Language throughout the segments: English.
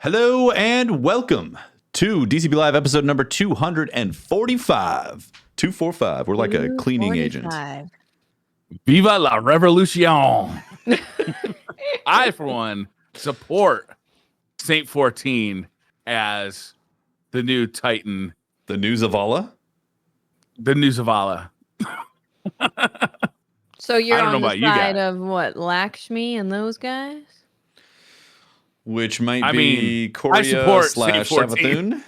Hello and welcome to DCP Live episode number 245. 245. We're like a cleaning agent. Viva la revolution. I, for one, support Saint 14 as the new Titan. The news of Allah? The news of Allah. So you're on the side of what, Lakshmi and those guys? Which might be Korea slash Savathun.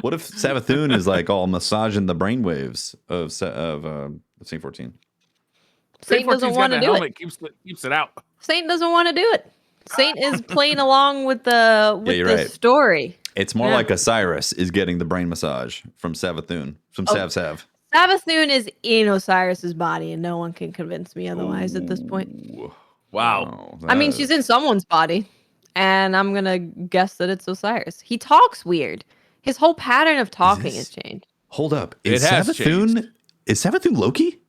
What if Savathun is like all massaging the brainwaves of Saint 14? Saint doesn't want to do it. Keeps it out. Saint doesn't want to do it. Saint is playing along with the story. It's more like Osiris is getting the brain massage from Savathun, from Sav. Savathun is in Osiris's body, and no one can convince me otherwise at this point. Wow. I mean, she's in someone's body, and I'm going to guess that it's Osiris. He talks weird. His whole pattern of talking has changed. Hold up. Is Savathun Loki?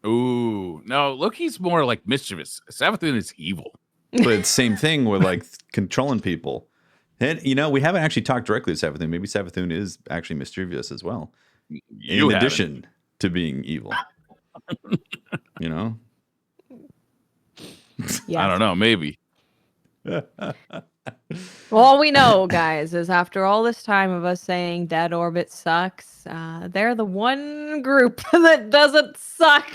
Ooh. No, Loki's more like mischievous. Savathun is evil. But it's same thing with like controlling people. And, you know, we haven't actually talked directly to Savathun. Maybe Savathun is actually mischievous as well. In addition to being evil. You know? Yes. I don't know. Maybe. Well, all we know, guys, is after all this time of us saying Dead Orbit sucks, they're the one group that doesn't suck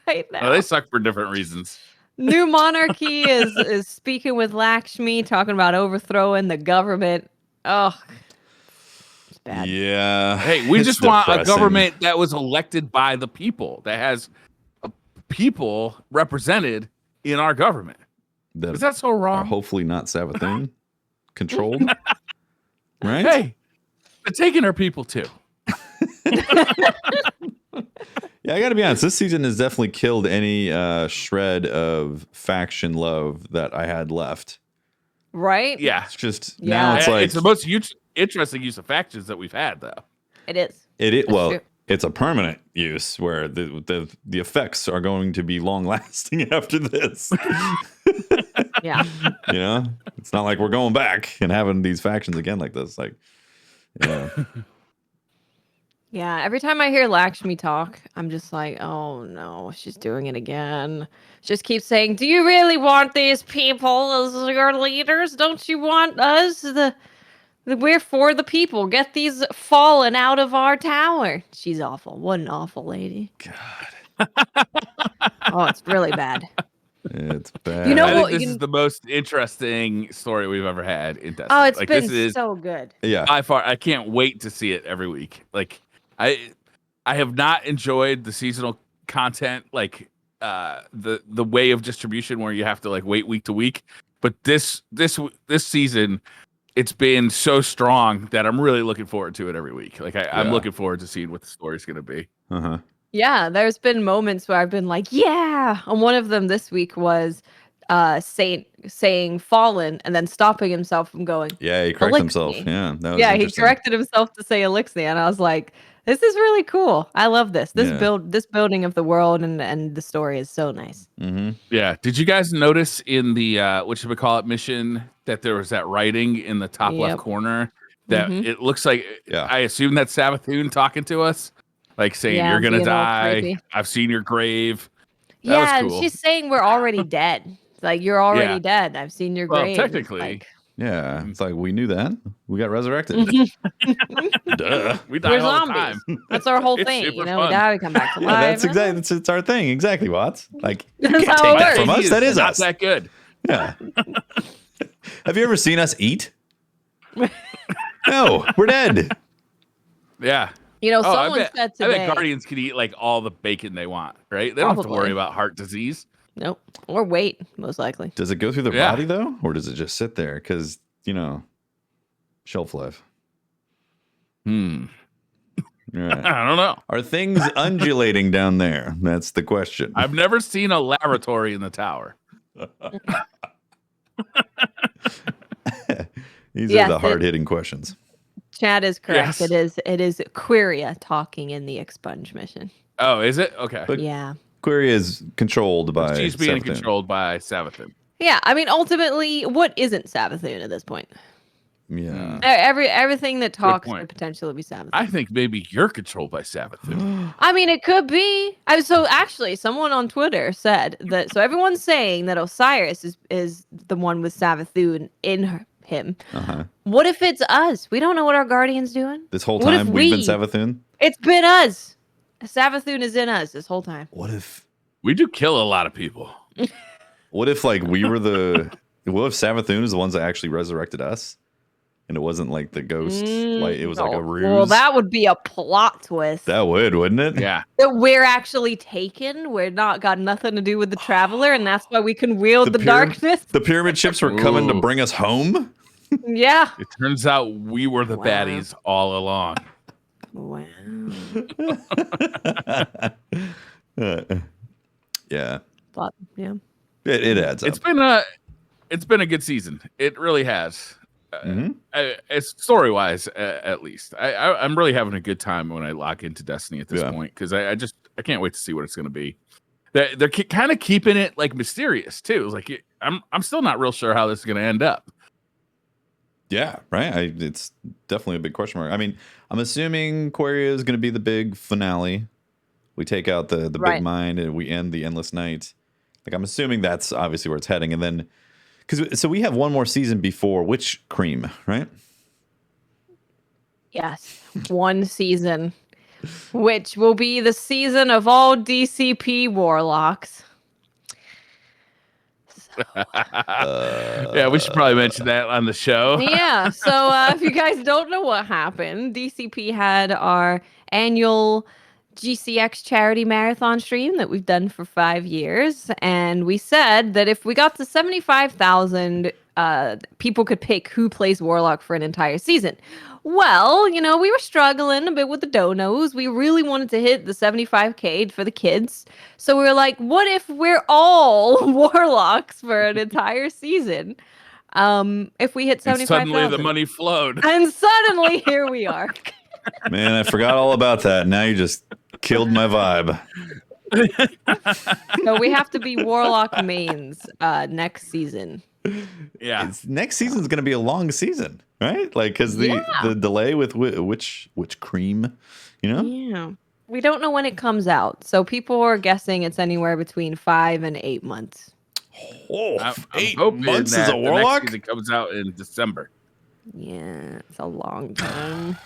right now. Well, they suck for different reasons. New Monarchy is speaking with Lakshmi, talking about overthrowing the government. Oh, it's bad. Yeah. Hey, we just want a government that was elected by the people, that has people represented in our government. Is that so wrong? Hopefully not Savathun controlled. Right? Hey, they're taking our people too. Yeah, I got to be honest. This season has definitely killed any shred of faction love that I had left. Right? Yeah. It's just now it's like it's the most interesting use of factions that we've had, though. It is. Well, it's a permanent use where the effects are going to be long lasting after this. Yeah. You know, it's not like we're going back and having these factions again like this. Like, yeah. Yeah, every time I hear Lakshmi talk, I'm just like, oh no, she's doing it again. She just keeps saying, do you really want these people as your leaders? Don't you want us? We're for the people. Get these fallen out of our tower. She's awful. What an awful lady. God. Oh, it's really bad. It's bad. You know I what? think this is the most interesting story we've ever had in Destiny. Oh, it's like, been this is so good. Yeah. By far, I can't wait to see it every week. Like, I have not enjoyed the seasonal content, like the way of distribution where you have to like wait week to week. But this season, it's been so strong that I'm really looking forward to it every week. Like I'm looking forward to seeing what the story's going to be. Uh-huh. Yeah, there's been moments where I've been like, yeah. And one of them this week was Saint saying fallen and then stopping himself from going. Yeah, he corrected himself. Yeah. That was he corrected himself to say Elixir. And I was like, this is really cool. I love this. This building of the world and the story is so nice. Mm-hmm. Yeah. Did you guys notice in the whatchamacallit mission that there was that writing in the top left corner that it looks like I assume that's Savathun talking to us, like saying you're gonna die. I've seen your grave. That was cool. She's saying we're already dead. Like you're already dead. I've seen your grave. Technically. Yeah, it's like we knew that. We got resurrected. Duh. We die all the zombies. time. That's our whole thing. You know, we die, we come back to life. That's exactly. It's our thing. Exactly, Watts. Like you That's can't how take it that from works. us. That is not us. that good. Yeah. Have you ever seen us eat? No, we're dead. Yeah. You know, someone said today. I bet Guardians can eat like all the bacon they want, right? They don't have to worry about heart disease. Nope. Or weight, most likely. Does it go through their body though, or does it just sit there? Because shelf life. Right. I don't know. Are things undulating down there? That's the question. I've never seen a laboratory in the tower. These are the hard-hitting questions. Chad is correct. Yes. It is Quiria talking in the Expunge mission. Oh, is it? Okay. But yeah. Quiria is controlled by She's being Savathun. controlled by Savathun. Yeah, I mean, ultimately, what isn't Savathun at this point? Yeah. Everything that talks point. could potentially be Savathun. I think maybe you're controlled by Savathun. I mean, it could be. So actually, someone on Twitter said that. So everyone's saying that Osiris is the one with Savathun in him. Uh-huh. What if it's us? We don't know what our guardian's doing. This whole What if time we've been Savathun? It's been us. Savathun is in us this whole time. What if We do kill a lot of people. What if like we were the what if Savathun is the ones that actually resurrected us? And it wasn't like the ghost, like it was like a ruse. Well, that would be a plot twist. That would, wouldn't it? Yeah. That we're actually taken. We're not got nothing to do with the traveler, and that's why we can wield the darkness. The pyramid ships were coming to Ooh. bring us home. Yeah. It turns out we were the Wow. baddies all along. Wow. Yeah, But yeah. it adds up. It's been a good season. It really has. Mhm. It's story wise, at least. I'm really having a good time when I log into Destiny at this point because I can't wait to see what it's going to be. They're kind of keeping it like mysterious too. It's like I'm still not real sure how this is going to end up. Yeah, right. It's definitely a big question mark. I mean, I'm assuming Quaria is going to be the big finale. We take out the big mind and we end the endless night. Like I'm assuming that's obviously where it's heading, and then so we have one more season before Witch Cream, right? Yes. One season, which will be the season of all DCP warlocks. Yeah, we should probably mention that on the show. Yeah. So if you guys don't know what happened, DCP had our annual GCX charity marathon stream that we've done for 5 years. And we said that if we got to 75,000, people could pick who plays Warlock for an entire season. Well, you know, we were struggling a bit with the donos. We really wanted to hit the 75K for the kids. So we were like, what if we're all Warlocks for an entire season? If we hit 75,000. Suddenly the money flowed. And suddenly here we are. Man, I forgot all about that. Now you just killed my vibe. So we have to be Warlock mains next season. Yeah. Next season's going to be a long season, right? Like because the delay with which cream, you know? Yeah. We don't know when it comes out. So people are guessing it's anywhere between 5 and 8 months. Oh, I'm 8 hoping months that as a the warlock? next season comes out in December. Yeah, it's a long time.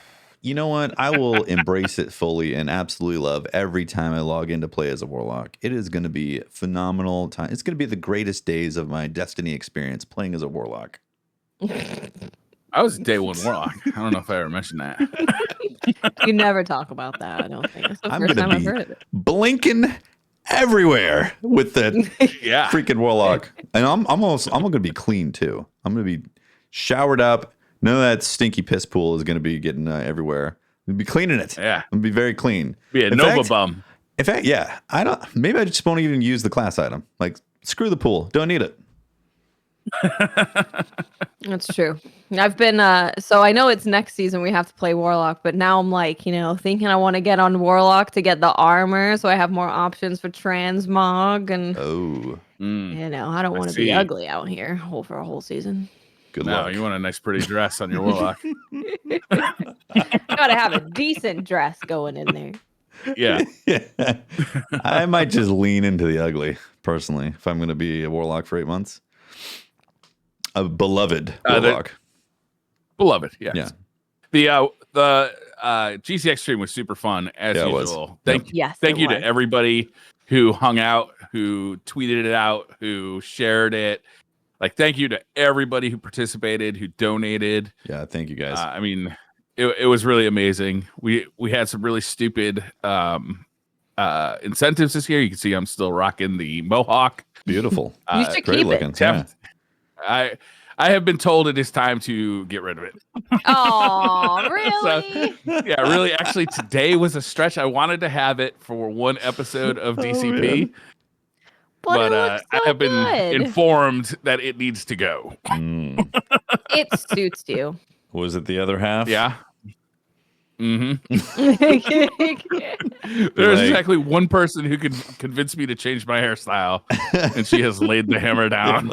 You know what? I will embrace it fully and absolutely love every time I log in to play as a warlock. It is going to be a phenomenal time. It's going to be the greatest days of my Destiny experience playing as a warlock. I was a day one warlock. I don't know if I ever mentioned that. You never talk about that, I don't think. It's the I'm first going time to I've be heard of it. blinking everywhere with that Yeah. freaking warlock. And I'm going to be clean too. I'm going to be showered up. None of that stinky piss pool is going to be getting everywhere. We'll be cleaning it. Yeah. I'm going to be very clean. Be a Nova bum. In fact, yeah. Maybe I just won't even use the class item. Like, screw the pool. Don't need it. That's true. I've been so I know it's next season we have to play Warlock, but now I'm like, you know, thinking I want to get on Warlock to get the armor so I have more options for transmog and you know, I don't want to be ugly out here for a whole season. Good No, luck. you want a nice pretty dress on your warlock. Gotta have a decent dress going in there. Yeah. Yeah. I might just lean into the ugly, personally, if I'm going to be a warlock for 8 months. A beloved warlock. Beloved, yes. Yeah. The GCX stream was super fun as Yeah, it usual. was. Thank you to everybody who hung out, who tweeted it out, who shared it. Like, thank you to everybody who participated, who donated. Yeah, thank you guys. I mean, it was really amazing. We had some really stupid incentives this year. You can see I'm still rocking the mohawk. Beautiful. You should Great keep looking. it. Yeah. I have been told it is time to get rid of it. Oh, really? Yeah, really. Actually, today was a stretch. I wanted to have it for one episode of DCP, but I have been informed that it needs to go. It suits you. Was it the other half? Yeah. There's exactly one person who could convince me to change my hairstyle, and she has laid the hammer down.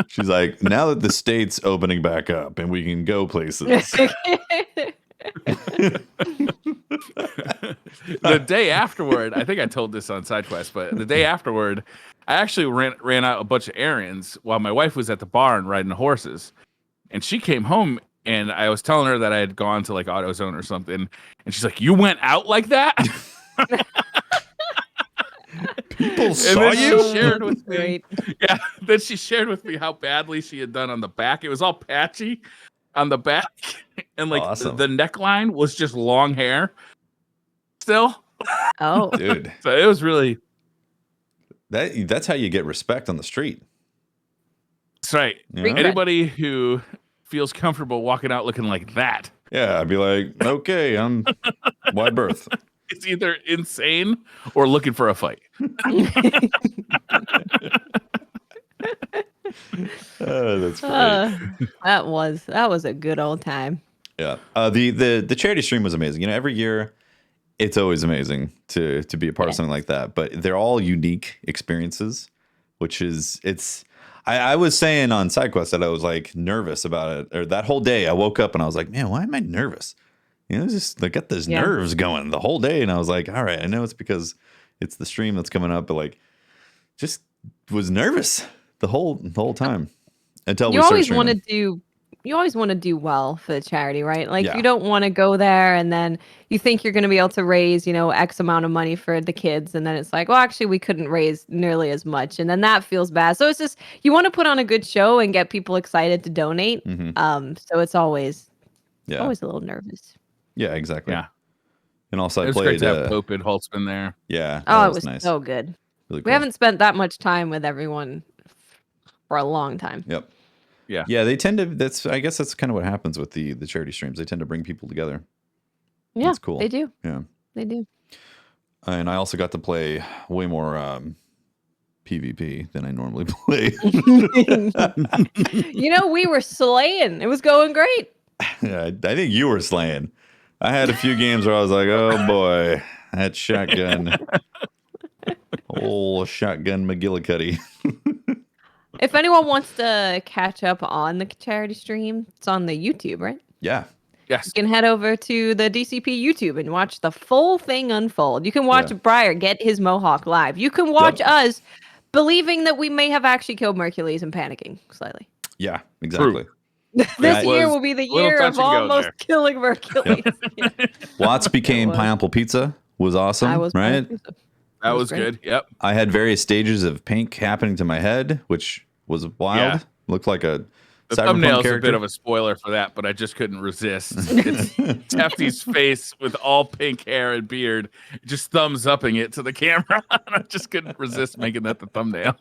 She's like, now that the state's opening back up and we can go places. The day afterward, I think I told this on SideQuest, but the day afterward, I actually ran out a bunch of errands while my wife was at the barn riding the horses, and she came home. And I was telling her that I had gone to like AutoZone or something. And she's like, you went out like that? People saw you? She shared with me. Yeah. Then she shared with me how badly she had done on the back. It was all patchy on the back. And like the neckline was just long hair still. Oh. Dude. So it was really. That's how you get respect on the street. That's right. You know? Anybody who feels comfortable walking out looking like that. Yeah, I'd be like, okay, I'm wide berth. It's either insane or looking for a fight. That's great. That was a good old time. Yeah. The charity stream was amazing. You know, every year it's always amazing to be a part of something like that. But they're all unique experiences, which is I was saying on SideQuest that I was like nervous about it, or that whole day I woke up and I was like, man, why am I nervous? You know, just I got those nerves going the whole day. And I was like, all right, I know it's because it's the stream that's coming up, but like just was nervous the whole time until you always want to do well for the charity, right? Like you don't want to go there and then you think you're going to be able to raise, X amount of money for the kids. And then it's like, well, actually we couldn't raise nearly as much. And then that feels bad. So it's just, you want to put on a good show and get people excited to donate. So it's always a little nervous. Yeah, exactly. Yeah. And also it was great to have Pope and Holtzman there. Yeah. Oh, it was nice. So good. Really cool. We haven't spent that much time with everyone for a long time. Yep. Yeah, they tend to. I guess that's kind of what happens with the charity streams. They tend to bring people together. Yeah, that's cool. They do. Yeah, they do. And I also got to play way more PvP than I normally play. We were slaying. It was going great. Yeah, I think you were slaying. I had a few games where I was like, oh boy, that shotgun, old shotgun McGillicuddy. If anyone wants to catch up on the charity stream, it's on the YouTube, right? Yeah. Yes. You can head over to the DCP YouTube and watch the full thing unfold. You can watch Briar get his mohawk live. You can watch us believing that we may have actually killed Mercules and panicking slightly. Yeah, exactly. This year will be the year of almost killing Mercules. Watts became Pineapple Pizza. Was awesome, right? That was good. Yep. I had various stages of pink happening to my head, which was wild. Yeah. Looked like a the thumbnail's a bit of a spoiler for that, but I just couldn't resist. It's Tefty's face with all pink hair and beard, just thumbs upping it to the camera. I just couldn't resist making that the thumbnail.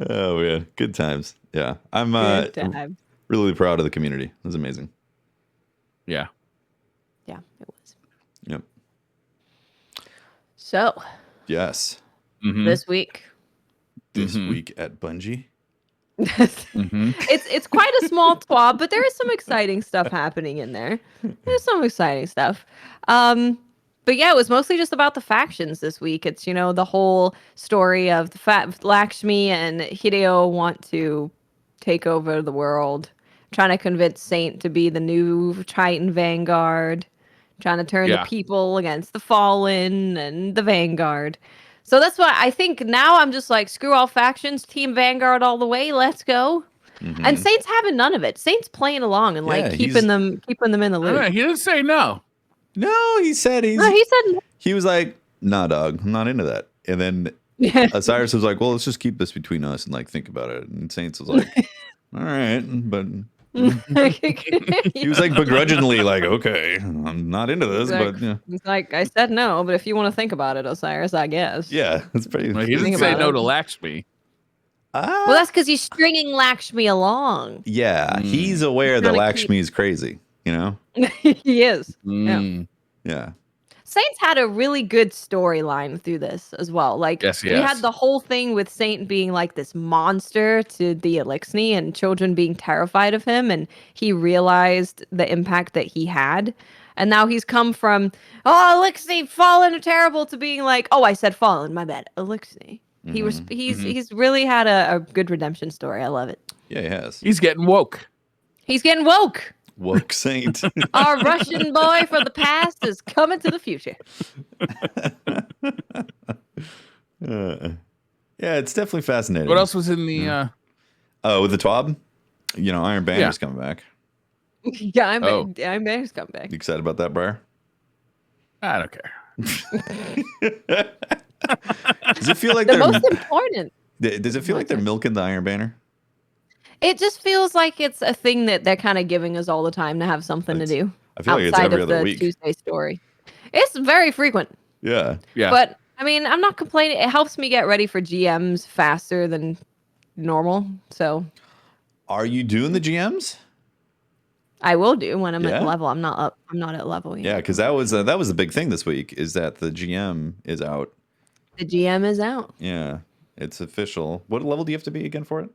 Oh man, good times. Yeah, I'm really proud of the community. It was amazing. Yeah. Yeah, it was. Yep. So. Yes. This week. This week at Bungie. It's quite a small twab, but there is some exciting stuff happening in there. There's some exciting stuff. But yeah, it was mostly just about the factions this week. It's, the whole story of the Lakshmi and Hideo want to take over the world, trying to convince Saint to be the new Titan Vanguard, trying to turn the people against the Fallen and the Vanguard. So that's why I think now I'm just like, screw all factions, Team Vanguard all the way, let's go. And Saint's having none of it. Saint's playing along and keeping them in the loop. He didn't say no. No, he said no. He was like, nah, dog, I'm not into that. And then Osiris was like, well, let's just keep this between us and think about it. And Saints was like, all right, but he was begrudgingly okay, I'm not into this, but yeah. He's like, I said no, but if you want to think about it, Osiris, I guess. Yeah, it's pretty. He didn't say no to Lakshmi. Well, that's because he's stringing Lakshmi along. Yeah, he's aware that Lakshmi is crazy. He is. Yeah. Saints had a really good storyline through this as well. Like Yes, we had yes. the whole thing with Saint being like this monster to the Elixni and children being terrified of him, and he realized the impact that he had. And now he's come from, oh, Elixni, fallen are terrible, to being like, oh, I said fallen, my bad, Elixni. He's really had a good redemption story. I love it. Yeah, he has. He's getting woke. He's getting woke. Woke Saint. Our Russian boy from the past is coming to the future. Yeah, it's definitely fascinating. What else was in the? Oh, with the TWAB? Iron Banner's coming back. Yeah, I'm Bear's come back. You excited about that, Briar? I don't care. Does it feel like The most important. Does it feel like they're milking the Iron Banner? It just feels like it's a thing that they're kind of giving us all the time to have something to do. I feel like it's every other week. Tuesday story. It's very frequent. Yeah. Yeah. But I mean, I'm not complaining. It helps me get ready for GMs faster than normal. So Are you doing the GMs? I will do when I'm Yeah? at level. I'm not up. I'm not at level yet. Yeah, because that was the big thing this week is that the GM is out. The GM is out. Yeah, it's official. What level do you have to be again for it?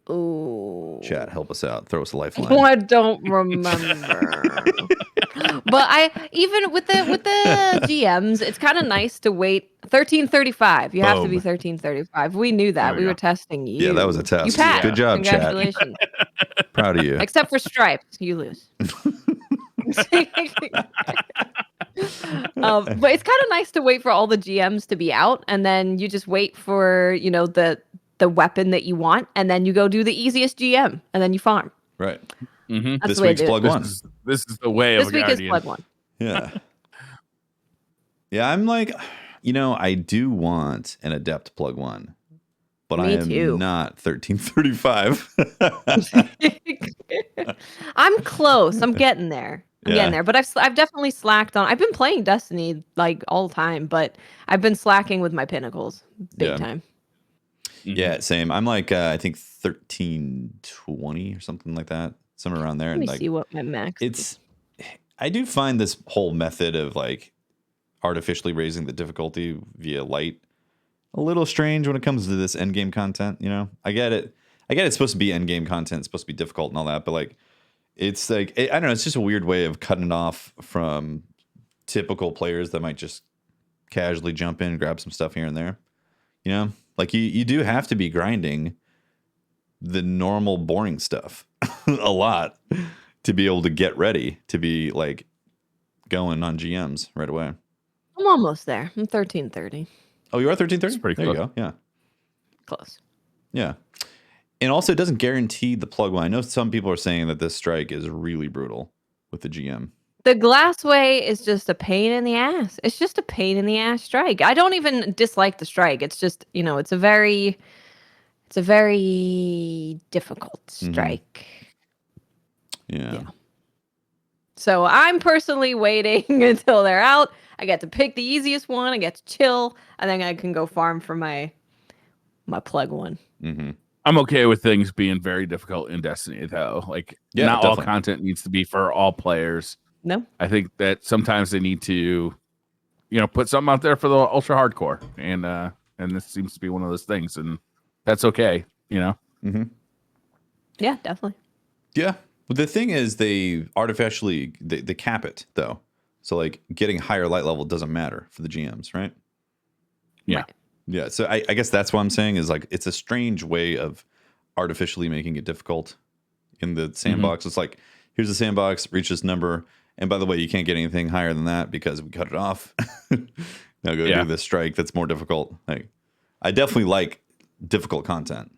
Ooh. Chat, help us out. Throw us a lifeline. I don't remember. But I even with the GMs, it's kind of nice to wait 1335. You have to be Boom. 1335. We knew that. There we We go. were testing you. Yeah, that was a test. You passed. Good job, chat. Congratulations. Proud of you. Except for stripes, you lose. But it's kind of nice to wait for all the GMs to be out, and then you just wait for the weapon that you want, and then you go do the easiest GM, and then you farm. Right. Mm-hmm. That's This the way to week's do it. plug one. This is the way This of a week guardian. is plug one. Yeah. Yeah, I'm like, I do want an adept plug one, but Me I am too. not 1335. I'm close. I'm getting there. I'm Yeah. getting there. But I've definitely slacked on. I've been playing Destiny like all the time, but I've been slacking with my pinnacles big Yeah. time. Mhm. Yeah, same. I'm like, I think 1320 or something like that, somewhere around there. Let And me like, see what my max. I do find this whole method of like artificially raising the difficulty via light a little strange when it comes to this end game content. I get it. It's supposed to be end game content. It's supposed to be difficult and all that, but like, it's like, I don't know. It's just a weird way of cutting it off from typical players that might just casually jump in and grab some stuff here and there. Like you do have to be grinding the normal boring stuff a lot to be able to get ready to be like going on GMs right away. I'm almost there. I'm 1330. Oh, you are 1330? That's pretty there you close. go. Yeah. Close. Yeah. And also it doesn't guarantee the plug one. I know some people are saying that this strike is really brutal with the GM. The Glassway is just a pain in the ass. It's just a pain in the ass strike. I don't even dislike the strike. It's just, it's a very difficult strike. Yeah. So I'm personally waiting until they're out. I get to pick the easiest one. I get to chill, and then I can go farm for my plug one. Mm-hmm. I'm okay with things being very difficult in Destiny, though. Like, Yeah, not definitely. all content needs to be for all players. No? I think that sometimes they need to, put something out there for the ultra hardcore, and this seems to be one of those things, and that's okay. Mm-hmm. Yeah, definitely. Yeah. But the thing is they artificially they cap it though. So like getting higher light level doesn't matter for the GMs, right? Yeah. Right. Yeah. So I guess that's what I'm saying is like it's a strange way of artificially making it difficult in the sandbox. It's like, here's the sandbox, reach this number. And by the way, you can't get anything higher than that because we cut it off. Now go do this strike that's more difficult. Like I definitely like difficult content,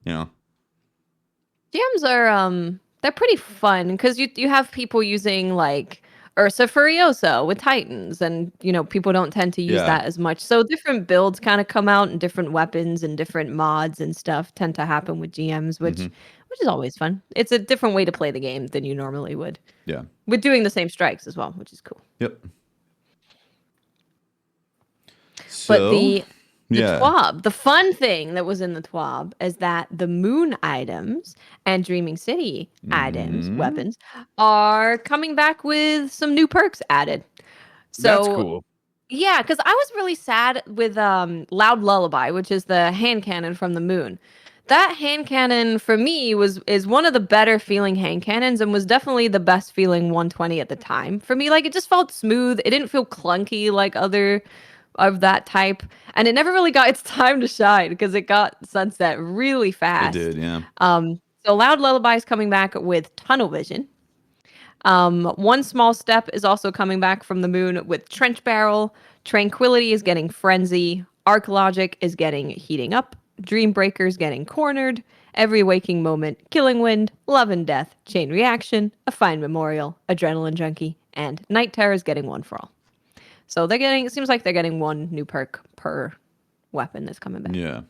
GMs are they're pretty fun because you have people using like Ursa Furiosa with Titans, and people don't tend to use that as much. So different builds kind of come out, and different weapons and different mods and stuff tend to happen with GMs, which is always fun. It's a different way to play the game than you normally would. Yeah. With doing the same strikes as well, which is cool. Yep. But The Yeah. TWAB. The fun thing that was in the TWAB is that the moon items and Dreaming City items, Mhm. weapons, are coming back with some new perks added. That's So cool. yeah, because I was really sad with Loud Lullaby, which is the hand cannon from the moon. That hand cannon for me is one of the better feeling hand cannons and was definitely the best feeling 120 at the time. For me, like it just felt smooth. It didn't feel clunky like other of that type. And it never really got its time to shine because it got sunset really It fast. did, yeah. So Loud Lullaby is coming back with tunnel vision. One small step is also coming back from the moon with Trench Barrel. Tranquility is getting Frenzy. Arc Logic is getting Heating Up. Dream Breaker is getting Cornered. Every Waking Moment, Killing Wind. Love and Death, Chain Reaction. A Fine Memorial, Adrenaline Junkie. And Night Terror is getting One for All. So they're getting, it seems like they're getting one new perk per weapon that's coming back. Yeah.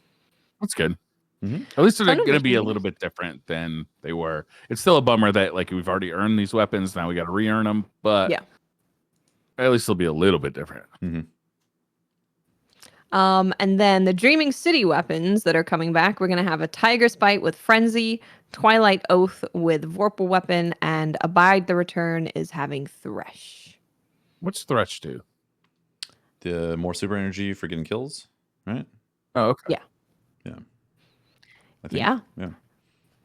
That's good. Mhm. At least they're Tunnel going to be a vision, little bit different than they were. It's still a bummer that like we've already earned these weapons. Now we got to re-earn them, but Yeah. at least they'll be a little bit different. Mhm. And then the Dreaming City weapons that are coming back, we're going to have a Tiger's Bite with Frenzy, Twilight Oath with Vorpal Weapon, and Abide the Return is having Thresh. What's Thresh do? The more super energy for getting kills, right? Oh, okay. Yeah. Yeah. I think. Yeah. Yeah.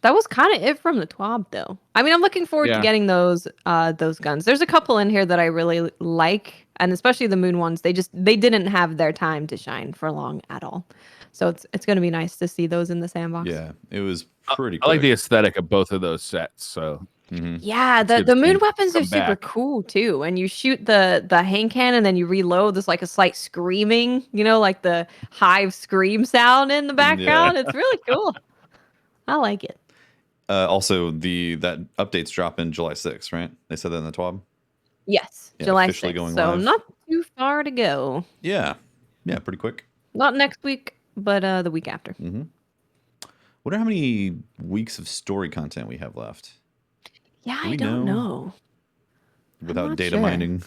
That was kind of it from the TWAB, though. I mean, I'm looking forward to Yeah. getting those guns. There's a couple in here that I really like, and especially the moon ones. They didn't have their time to shine for long at all. So it's going to be nice to see those in the sandbox. Yeah. It was pretty I like quick. the aesthetic of both of those sets. So Mhm. Yeah, It's the good to moon see weapons are come super back. cool too. And you shoot the hand cannon, and then you reload. There's like a slight screaming, like the hive scream sound in the background. It's really cool. I like it. Also, that updates drop in July 6th, right? They said that in the TWAB. Yes, Yeah, July officially 6th. going So live. not too far to go. Yeah. Yeah, pretty quick. Not next week, but the week after. Mm-hmm. Wonder how many weeks of story content we have left. Yeah, Do I we don't know? know. Without not data sure. mining.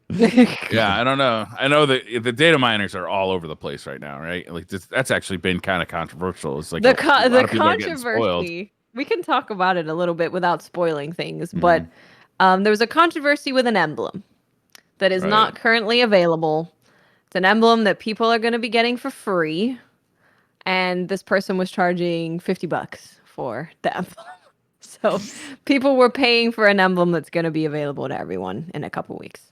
Yeah, I don't know. I know that the data miners are all over the place right now, right? Like that's actually been kind of controversial. It's like the a lot of people are getting spoiled. controversy. We can talk about it a little bit without spoiling things, Mm-hmm. but there was a controversy with an emblem that is Right. not currently available. It's an emblem that people are going to be getting for free, and this person was charging $50 for the emblem. So people were paying for an emblem that's going to be available to everyone in a couple weeks.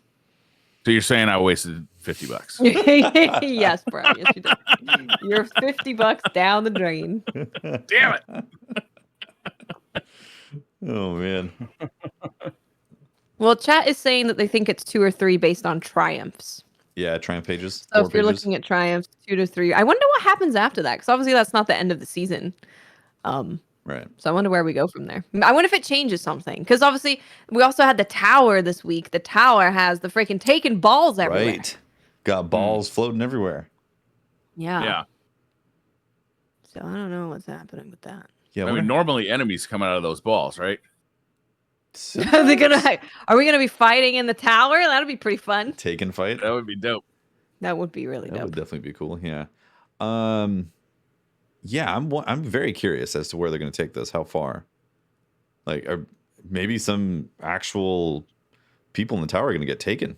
So you're saying I wasted $50? Yes, bro. Yes, you did. You're $50 down the drain. Damn it! Oh, man. Well, chat is saying that they think it's 2 or 3 based on triumphs. Yeah, triumph pages. So 4 if you're pages. looking at triumphs, 2 to 3. I wonder what happens after that, because obviously that's not the end of the season. Right. So I wonder where we go from there. I wonder if it changes something, because obviously we also had the tower this week. The tower has the freaking taking balls everywhere. Right. Got balls floating everywhere. Yeah. Yeah. So I don't know what's happening with that. Yeah. I mean, normally enemies coming out of those balls, right? Are we gonna be fighting in the tower? That'd be pretty fun. Taken fight. That would be dope. That would be really That would dope. definitely be cool. Yeah. Yeah, I'm very curious as to where they're going to take this. How far? Like, maybe some actual people in the tower are going to get taken.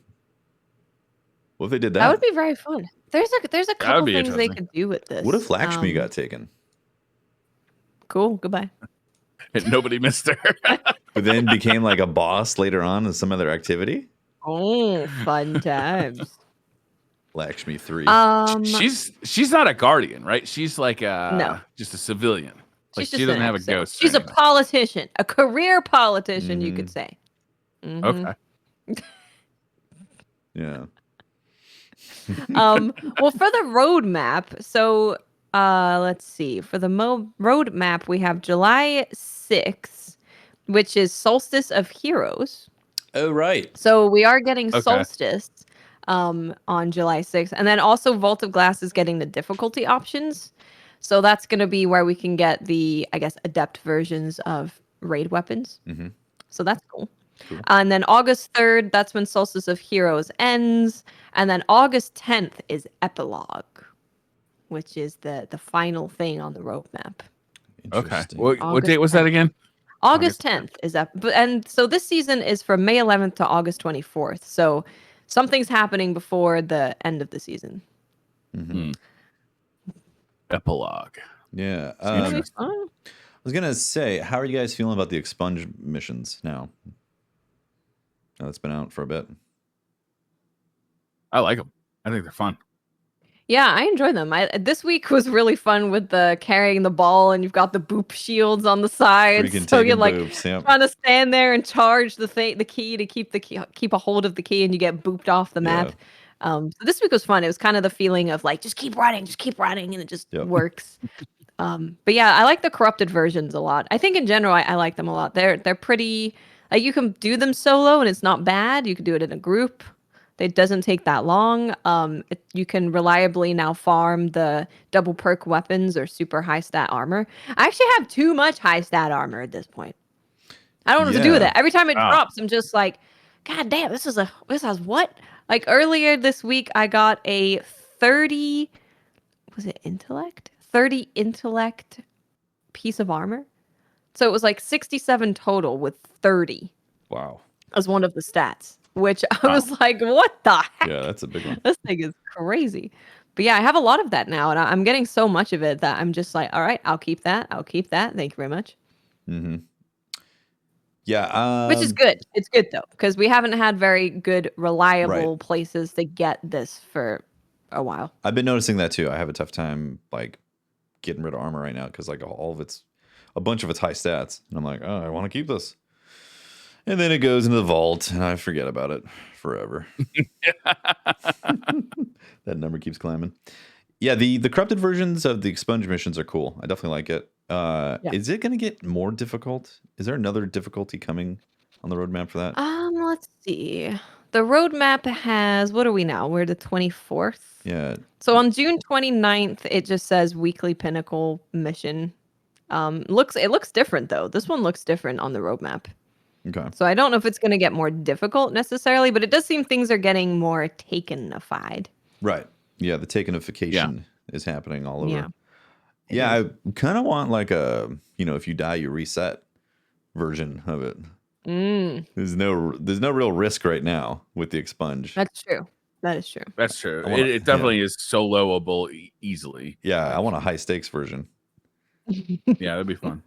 What if they did that? That would be very fun. There's a couple be things they interesting. could do with this. What if Lakshmi got taken, Cool. Goodbye. And nobody missed her. but then became like a boss later on in some other activity? Oh, fun times. Lakshmi 3. She's not a guardian, right? She's like just a civilian. Like she's just she doesn't an have a exo. ghost. She's or a anything. politician, a career politician, you Mhm. could say. Mhm. Okay. Yeah. Well, for the roadmap, so let's see. For the roadmap, we have July 6th, which is Solstice of Heroes. Oh, right. So we are getting Okay. Solstice on July 6th. And then also Vault of Glass is getting the difficulty options. So that's going to be where we can get the, I guess, adept versions of raid weapons. Mhm. So that's cool. Cool. And then August 3rd, that's when Solstice of Heroes ends. And then August 10th is Epilogue. which is the final thing on the roadmap. Okay. Interesting. What date was that again? August 10th is up. And so this season is from May 11th to August 24th. So something's happening before the end of the season. Mhm. Epilogue. Yeah. It'll be I fun. was gonna say, how are you guys feeling about the Expunge missions now? Now it's been out for a bit. I like them. I think they're fun. Yeah, I enjoy them. This week was really fun with the carrying the ball, and you've got the boop shields on the sides. Freaking So you're taking like boops, yep. trying to stand there and charge the key to keep a hold of the key, and you get booped off the map. So this week was fun. It was kind of the feeling of like just keep running, and it just works. But yeah, I like the corrupted versions a lot. I think in general, I like them a lot. They're pretty. Like you can do them solo, and it's not bad. You can do it in a group. It doesn't take that long. You can reliably now farm the double perk weapons or super high stat armor. I actually have too much high stat armor at this point. I don't know what to do with it. Every time it drops, I'm just like, God damn, this has what? Like earlier this week, I got a 30, was it intellect? 30 intellect piece of armor. So it was like 67 total with 30. Wow. As one of the stats, which I was like, what the heck? Yeah, that's a big one. This thing is crazy. But yeah, I have a lot of that now, and I'm getting so much of it that I'm just like, all right, I'll keep that. Thank you very much. Mm-hmm. Yeah. Which is good. It's good, though, because we haven't had very good, reliable places to get this for a while. I've been noticing that, too. I have a tough time, like, getting rid of armor right now, because, like, a bunch of it's high stats. And I'm like, oh, I want to keep this. And then it goes into the vault, and I forget about it forever. That number keeps climbing. Yeah, the corrupted versions of the Expunge missions are cool. I definitely like it. Is it going to get more difficult? Is there another difficulty coming on the roadmap for that? Let's see. The roadmap has, what are we now? We're the 24th. Yeah. So on June 29th, it just says weekly pinnacle mission. It looks different though. This one looks different on the roadmap. Okay. So I don't know if it's going to get more difficult necessarily, but it does seem things are getting more takenified. Right. Yeah, the takenification is happening all over. Yeah. Yeah, I kind of want like a, if you die, you reset version of it. There's no real risk right now with the Expunge. That's true. That is true. That's true. It definitely is soloable easily. Yeah, I want a high stakes version. Yeah, that'd be fun.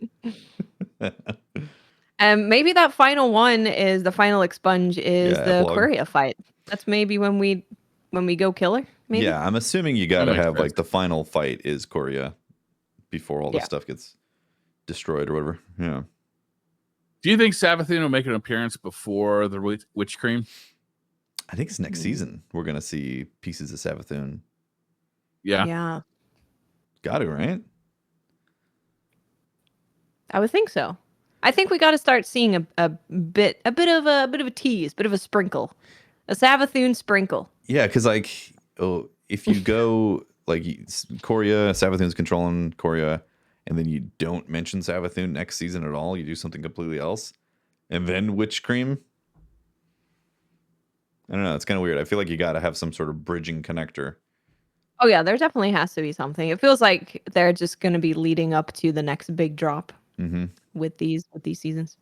And maybe that final one is the final Expunge is the Queria fight. That's maybe when we go killer. Maybe. Yeah, I'm assuming you got to have like the final fight is Queria before all this stuff gets destroyed or whatever. Yeah. Do you think Savathun will make an appearance before the Witch Cream? I think it's next season. We're gonna see pieces of Savathun. Yeah. Yeah. Got to, right? I would think so. I think we got to start seeing a bit of a tease, bit of a sprinkle, a Savathun sprinkle. Yeah, because like, if you go like Queria, Savathun's controlling Queria, and then you don't mention Savathun next season at all, you do something completely else, and then Witch Cream. I don't know. It's kind of weird. I feel like you got to have some sort of bridging connector. Oh yeah, there definitely has to be something. It feels like they're just going to be leading up to the next big drop with these seasons.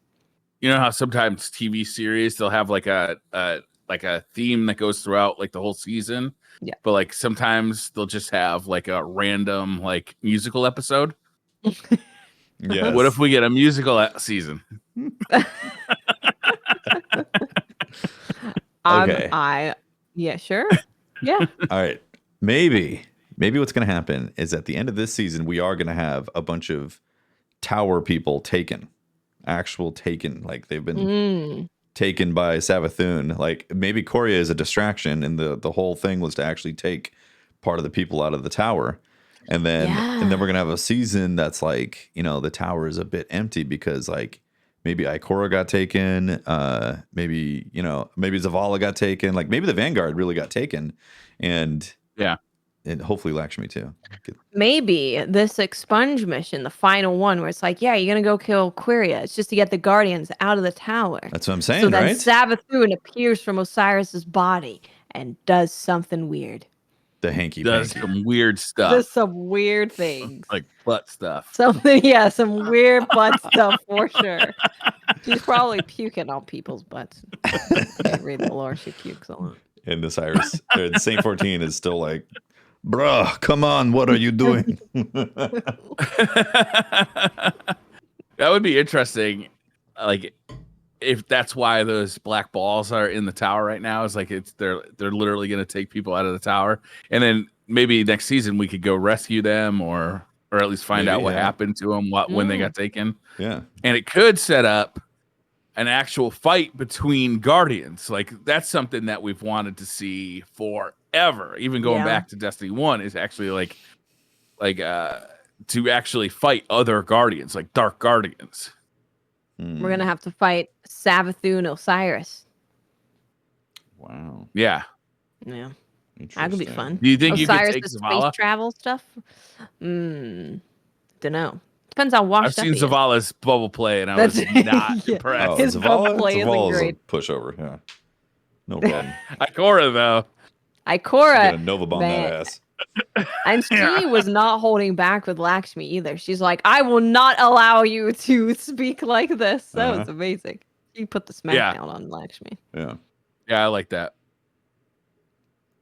You know how sometimes TV series they'll have like a theme that goes throughout like the whole season. Yeah. But like sometimes they'll just have like a random like musical episode. Yeah. What if we get a musical season? Okay. Yeah, sure. Yeah. All right. Maybe what's going to happen is at the end of this season, we are going to have a bunch of tower people taken. Like they've been taken by Savathun. Like maybe Queria is a distraction, and the whole thing was to actually take part of the people out of the tower. And then we're going to have a season that's like, the tower is a bit empty because like maybe Ikora got taken. Maybe Zavala got taken. Like maybe the Vanguard really got taken. And and hopefully Lakshmi too. Maybe this Expunge mission, the final one, where it's like, yeah, you're gonna go kill Queria. It's just to get the Guardians out of the tower. That's what I'm saying, so right? So then Savathun appears from Osiris's body and does something weird. The hanky does panky. some weird stuff. Does some weird things. Like butt stuff. Something, yeah, some weird butt stuff for sure. She's probably puking on people's butts. Can't read the lore. She pukes a lot. And the Cyrus, or the Saint 14 is still like, bruh, come on, what are you doing? That would be interesting. Like, if that's why those black balls are in the tower right now, is like they're literally going to take people out of the tower, and then maybe next season we could go rescue them, or at least find out what happened to them, when they got taken. Yeah, and it could set up an actual fight between guardians. Like, that's something that we've wanted to see forever. Even going back to Destiny 1 is actually like to actually fight other guardians, like dark guardians. We're gonna have to fight Savathun Osiris. Wow. Yeah. Yeah. That could be fun. Do you think Osiris, you could take the Zavala? space travel stuff? Don't know. Depends on washed I've seen up he is. Zavala's bubble play, and I was not impressed. Oh, His bubble play isn't Zavala's great. a pushover, yeah. No problem. Ikora, though. Ikora, Get a Nova Bomb man. that ass. and she was not holding back with Lakshmi either. She's like, I will not allow you to speak like this. That was amazing. She put the smackdown on Lakshmi. Yeah. Yeah, I like that.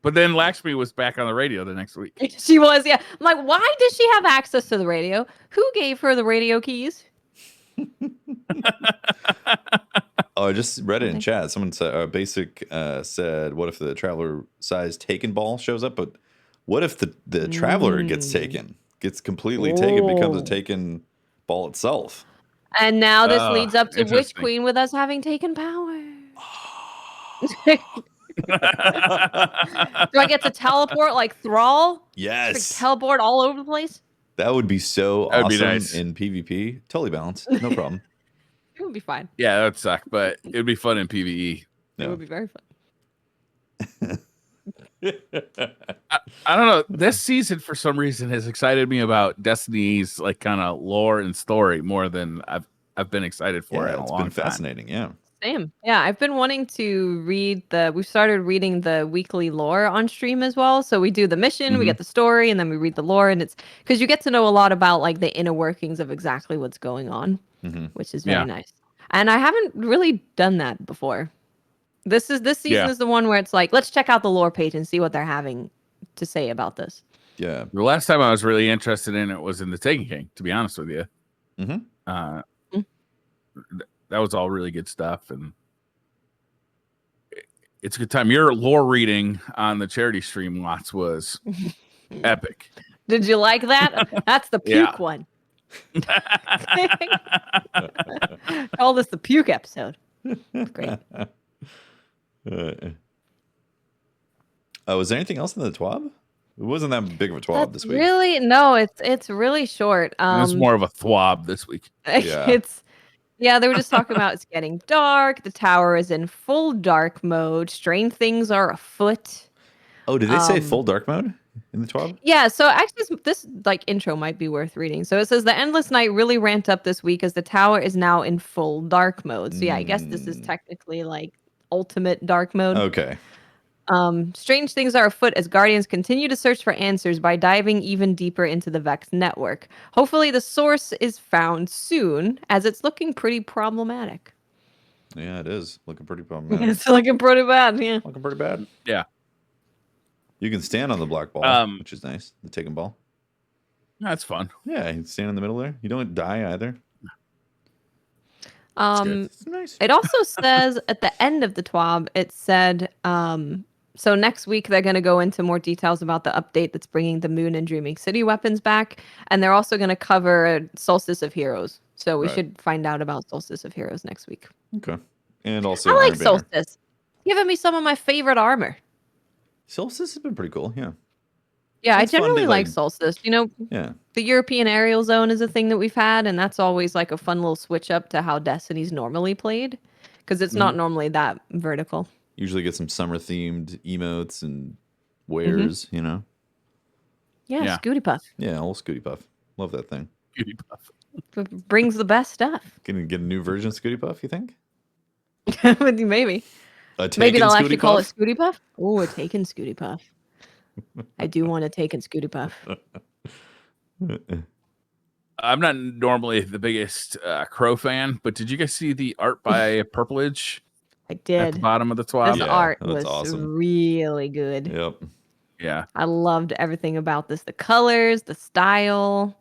But then Lakshmi was back on the radio the next week. She was, yeah. I'm like, why does she have access to the radio? Who gave her the radio keys? Oh, I just read it in chat. Someone said, Basic said, what if the Traveler size taken ball shows up? But what if the Traveler gets taken? Gets completely taken, becomes a taken ball itself. And now this leads up to Witch interesting. Queen with us having taken power. Do I get to teleport like Thrall? Yes. Like, teleport all over the place? That would be so That'd be awesome nice. in PvP. Totally balanced. No problem. It would be fine. Yeah, that would suck, but it would be fun in PvE. It would be very fun. I don't know. This season, for some reason, has excited me about Destiny's like kind of lore and story more than I've been excited for it in a it's long been time. fascinating. Yeah. Same. Yeah, I've been wanting to read we've started reading the weekly lore on stream as well. So we do the mission, we get the story, and then we read the lore. And it's because you get to know a lot about like the inner workings of exactly what's going on, which is very nice. And I haven't really done that before. This season is the one where it's like, let's check out the lore page and see what they're having to say about this. Yeah. The last time I was really interested in it was in the Taken King, to be honest with you. That was all really good stuff, and it's a good time. Your lore reading on the charity stream, Watts, was epic. Did you like that? That's the puke one. Call this the puke episode. Great. Was there anything else in the TWAB? It wasn't that big of a TWAB this week. Really? No, it's really short. It was more of a thwob this week. Yeah. They were just talking about it's getting dark. The tower is in full dark mode. Strange things are afoot. Oh, did they say full dark mode in the TWAB? Yeah, so actually this like intro might be worth reading. So it says the Endless Night really ramped up this week as the tower is now in full dark mode. So yeah, I guess this is technically like ultimate dark mode. Okay. Strange things are afoot as Guardians continue to search for answers by diving even deeper into the Vex network. Hopefully the source is found soon, as it's looking pretty problematic. Yeah, it is. Looking pretty problematic. It's looking pretty bad, yeah. Looking pretty bad. Yeah. You can stand on the black ball, which is nice. The taken ball. That's fun. Yeah, you can stand in the middle there. You don't die either. It's nice. It also says at the end of the TWAB, it said, so next week they're going to go into more details about the update that's bringing the Moon and Dreaming City weapons back. And they're also going to cover Solstice of Heroes. So we should find out about Solstice of Heroes next week. Okay. And also I like Iron Banner. Solstice. Giving me some of my favorite armor. Solstice has been pretty cool, yeah. Yeah, It's I fun to, generally like like- Solstice. You know, Yeah. the European aerial zone is a thing that we've had, and that's always like a fun little switch up to how Destiny's normally played, because it's not normally that vertical. Usually get some summer themed emotes and wares, you know. Yeah, Yeah. Scooty Puff. Yeah, old Scooty Puff. Love that thing. Beauty buff. Brings the best stuff. Can you get a new version of Scooty Puff, you think? Maybe. A taken Maybe they'll Scooty actually call it Puff? Scooty Puff. Oh, a taken Scooty Puff. I do want to take in Scooty Puff. I'm not normally the biggest Crow fan, but did you guys see the art by Purplage I at the did. bottom of the twab? This Yeah, art that's was awesome. really good. Yep. Yeah. I loved everything about this. The colors, the style.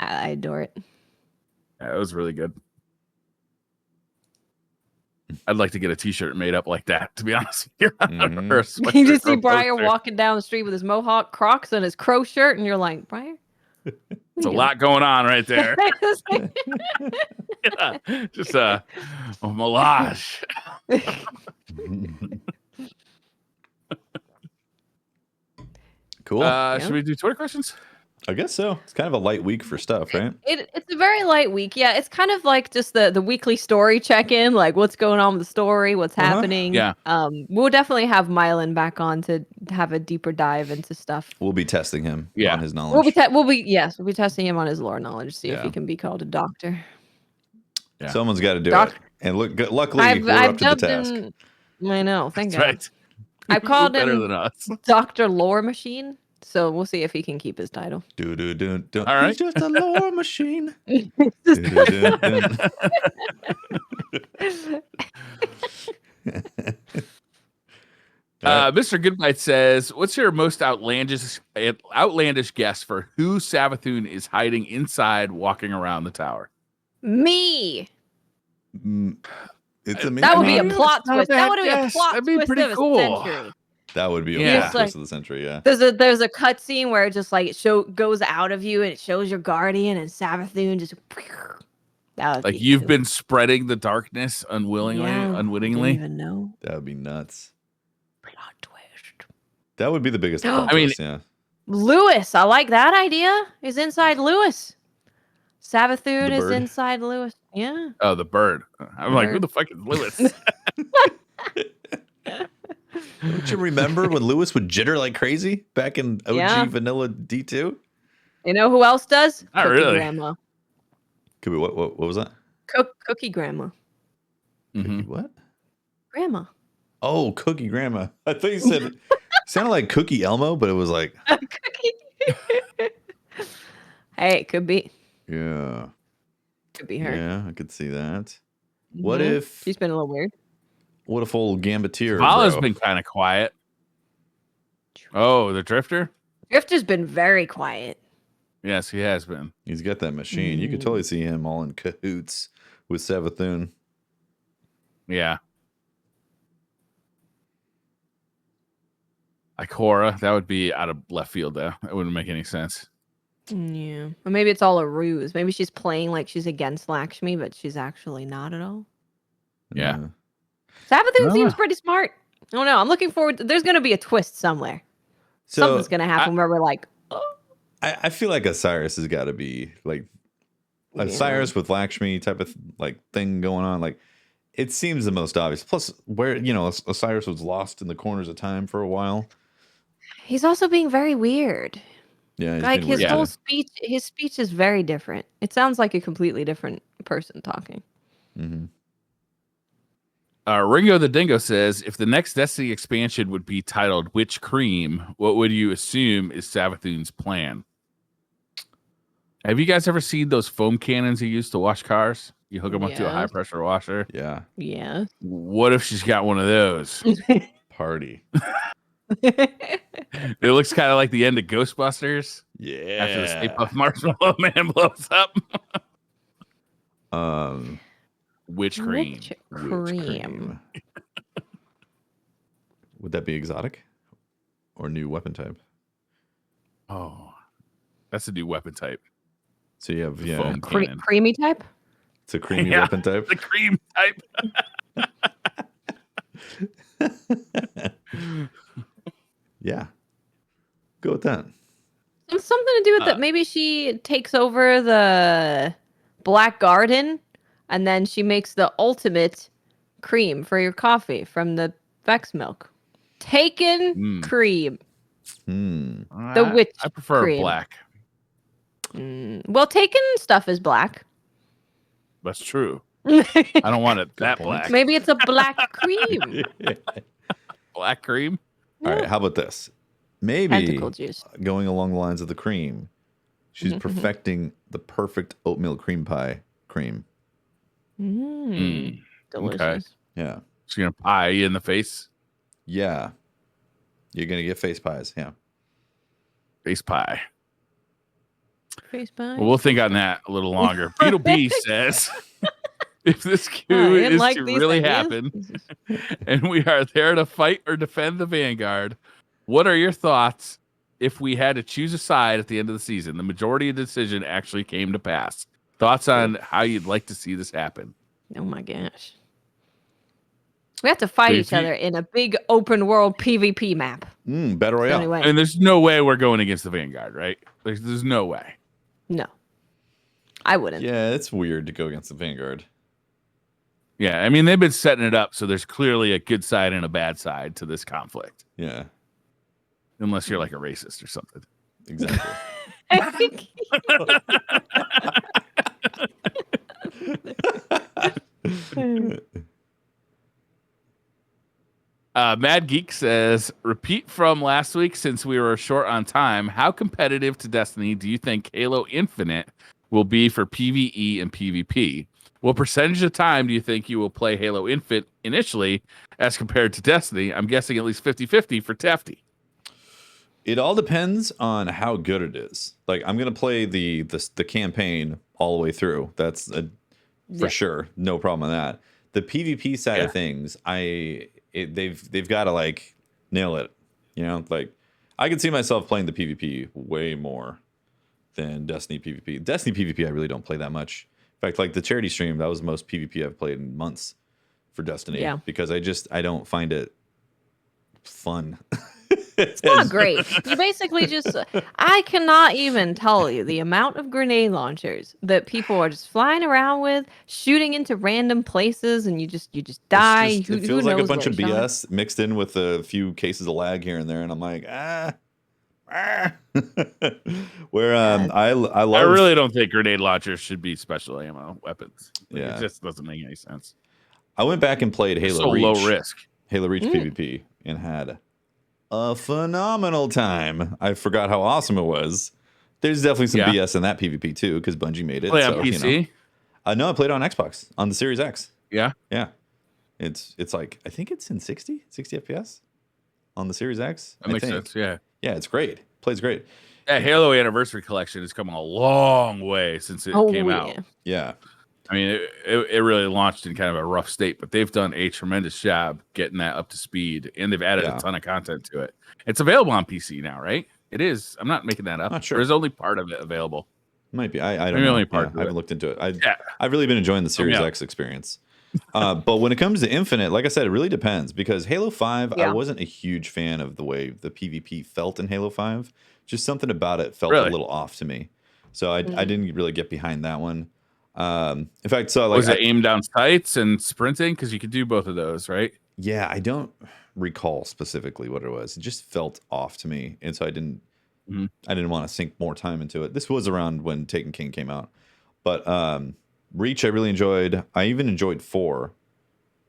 I adore it. Yeah, it was really good. I'd like to get a T-shirt made up like that, to be honest with you. Mhm. Or a You sweatshirt just or see a Briar poster. walking down the street with his mohawk, Crocs, and his Crow shirt, and you're like, Briar? It's a lot going on right there. Yeah. Just a melange. Cool. Should we do Twitter questions? I guess so. It's kind of a light week for stuff, right? It's a very light week. Yeah, it's kind of like just the weekly story check-in, like what's going on with the story, what's happening. Yeah. We'll definitely have Mylan back on to have a deeper dive into stuff. We'll be testing him Yeah. on his knowledge. We'll be testing him on his lore knowledge, see if Yeah. he can be called a doctor. Yeah. Someone's got to do Doc- it. And look, luckily, we're up to the task. I know, thank That's God. right. I've called better him than us. Dr. Lore Machine, so we'll see if he can keep his title. Do. All right. He's just a lore machine. Do. Mr. Goodbye says, "What's your most outlandish guess for who Savathun is hiding inside, walking around the tower?" Me. It's amazing. That would be a It's plot not a twist. That bad would be a guess. plot That'd be twist pretty of a cool. century. That would be a Yeah. plot twist of the century, yeah. There's a cutscene where it just like goes out of you and it shows your guardian and Savathun just. That would Like be you've cool. been spreading the darkness unwillingly, Yeah, unwittingly. Didn't even know. That would be nuts. Plot twist. That would be the biggest plot I mean- twist, yeah. Lewis, I like that idea. Is inside Lewis. Savathun The is bird. inside Lewis. Yeah. Oh, the bird. I'm like, who Bird. the fuck is Lewis? Don't you remember when Lewis would jitter like crazy back in OG Yeah. Vanilla D2? You know who else does? Not Cookie really. Grandma. Could be what was that? Cookie Grandma. Mhm. What? Grandma. Oh, Cookie Grandma. I thought you said sounded like Cookie Elmo, but it was like Cookie. Hey, it could be. yeah. Could be her. Yeah, I could see that. What Mhm. if She's been a little weird. what if old Gambitier Vala's bro? been kind of quiet. Oh, the Drifter? Drifter's been very quiet. Yes, he has been. He's got that machine. You could totally see him all in cahoots with Savathun. Yeah. Ikora, that would be out of left field, though. That wouldn't make any sense. Yeah. Or maybe it's all a ruse. Maybe she's playing like she's against Lakshmi, but she's actually not at all. Yeah. Savathun No. seems pretty smart. I don't know. I'm looking forward there's gonna be a twist somewhere. So Something's gonna happen where we're like, oh, I feel like Osiris has got to be like Osiris with Lakshmi type of like thing going on. Like it seems the most obvious. Plus, where Osiris was lost in the corners of time for a while. he's also being very weird. Yeah, he's Like been his weird. whole his speech is very different. It sounds like a completely different person talking. Mm-hmm. Ringo the Dingo says, if the next Destiny expansion would be titled Witch Cream, what would you assume is Savathun's plan? Have you guys ever seen those foam cannons he used to wash cars? You hook them up to a Yes. high pressure washer. Yeah, Yeah. What if she's got one of those? party. It looks kind of like the end of Ghostbusters Yeah. after the Stay Puft Marshmallow Man blows up. Witch Cream. Witch Whipped cream. Would that be exotic or new weapon type? Oh, that's a new weapon type. So you have Foam cannon. Creamy type? it's a creamy Yeah. weapon type. The cream type. Yeah, go with that. It's something to do with that. Maybe she takes over the Black Garden and then she makes the ultimate cream for your coffee from the Vex milk. Taken cream. The witch I prefer cream. black. Well, Taken stuff is black. That's true. I don't want it that point. black. Maybe it's a black cream. Black cream. All right, how about this? maybe Tentacle juice. going along the lines of the cream, she's perfecting the perfect oatmeal cream pie cream. Delicious. Okay. Yeah. She's gonna pie you in the face. Yeah. You're gonna get face pies. Yeah. Face pie. Face pie. Well, we'll think on that a little longer. Beetle B says, if this coup you didn't is like to these really ideas? happen, Jesus. and we are there to fight or defend the Vanguard, what are your thoughts if we had to choose a side at the end of the season? The majority of the decision actually came to pass. Thoughts on how you'd like to see this happen? Oh my gosh. We have to fight So each if you- other in a big open world PvP map. Battle Royale. Anyway, And there's no way we're going against the Vanguard, right? There's no way. no. I wouldn't. Yeah, it's weird to go against the Vanguard. Yeah, I mean, they've been setting it up, so there's clearly a good side and a bad side to this conflict. Yeah, Unless you're like a racist or something. exactly. Mad Geek says, repeat from last week since we were short on time. How competitive to Destiny do you think Halo Infinite will be for PvE and PvP? What percentage of time do you think you will play Halo Infinite initially as compared to Destiny? I'm guessing at least 50-50 for Tefty. It all depends on how good it is. Like, I'm gonna play the campaign all the way through. That's for sure, no problem on that. The PvP side of things, they've got to like nail it. You know, like I can see myself playing the PvP way more than Destiny PvP. Destiny PvP, I really don't play that much. In fact, like the charity stream, that was the most PvP I've played in months for Destiny. Yeah. Because I don't find it fun. It's not great. You basically just, I cannot even tell you the amount of grenade launchers that people are just flying around with, shooting into random places, and you just die. It Who feels like a knows bunch of what shot? BS mixed in with a few cases of lag here and there, and I'm like, Where I love. I really don't think grenade launchers should be special ammo weapons. Like, Yeah. It just doesn't make any sense. I went back and played Halo So Reach. low risk. Halo Reach PvP and had a phenomenal time. I forgot how awesome it was. There's definitely some BS in that PvP too, because Bungie made it. Play on so, PC? You know. No, I played on Xbox on the Series X. Yeah. Yeah. It's like, I think it's in 60 FPS on the Series X. That makes sense. Yeah. Yeah, it's great. Plays great. That Halo Anniversary Collection has come a long way since it came out. Yeah. I mean, it really launched in kind of a rough state, but they've done a tremendous job getting that up to speed, and they've added a ton of content to it. It's available on PC now, right? It is. I'm not making that up. Not sure. There's only part of it available. Might be. I don't Maybe know. only part of I haven't it. looked into it. I've really been enjoying the Series X experience. But when it comes to Infinite, like I said, it really depends, because Halo 5, I wasn't a huge fan of the way the PvP felt in Halo 5. Just something about it felt a little off to me. So I didn't really get behind that one. In fact, so like, was it aim down sights and sprinting? Because you could do both of those, right? Yeah, I don't recall specifically what it was. It just felt off to me, and so I didn't want to sink more time into it. This was around when Taken King came out, but Reach I really enjoyed. I even enjoyed 4,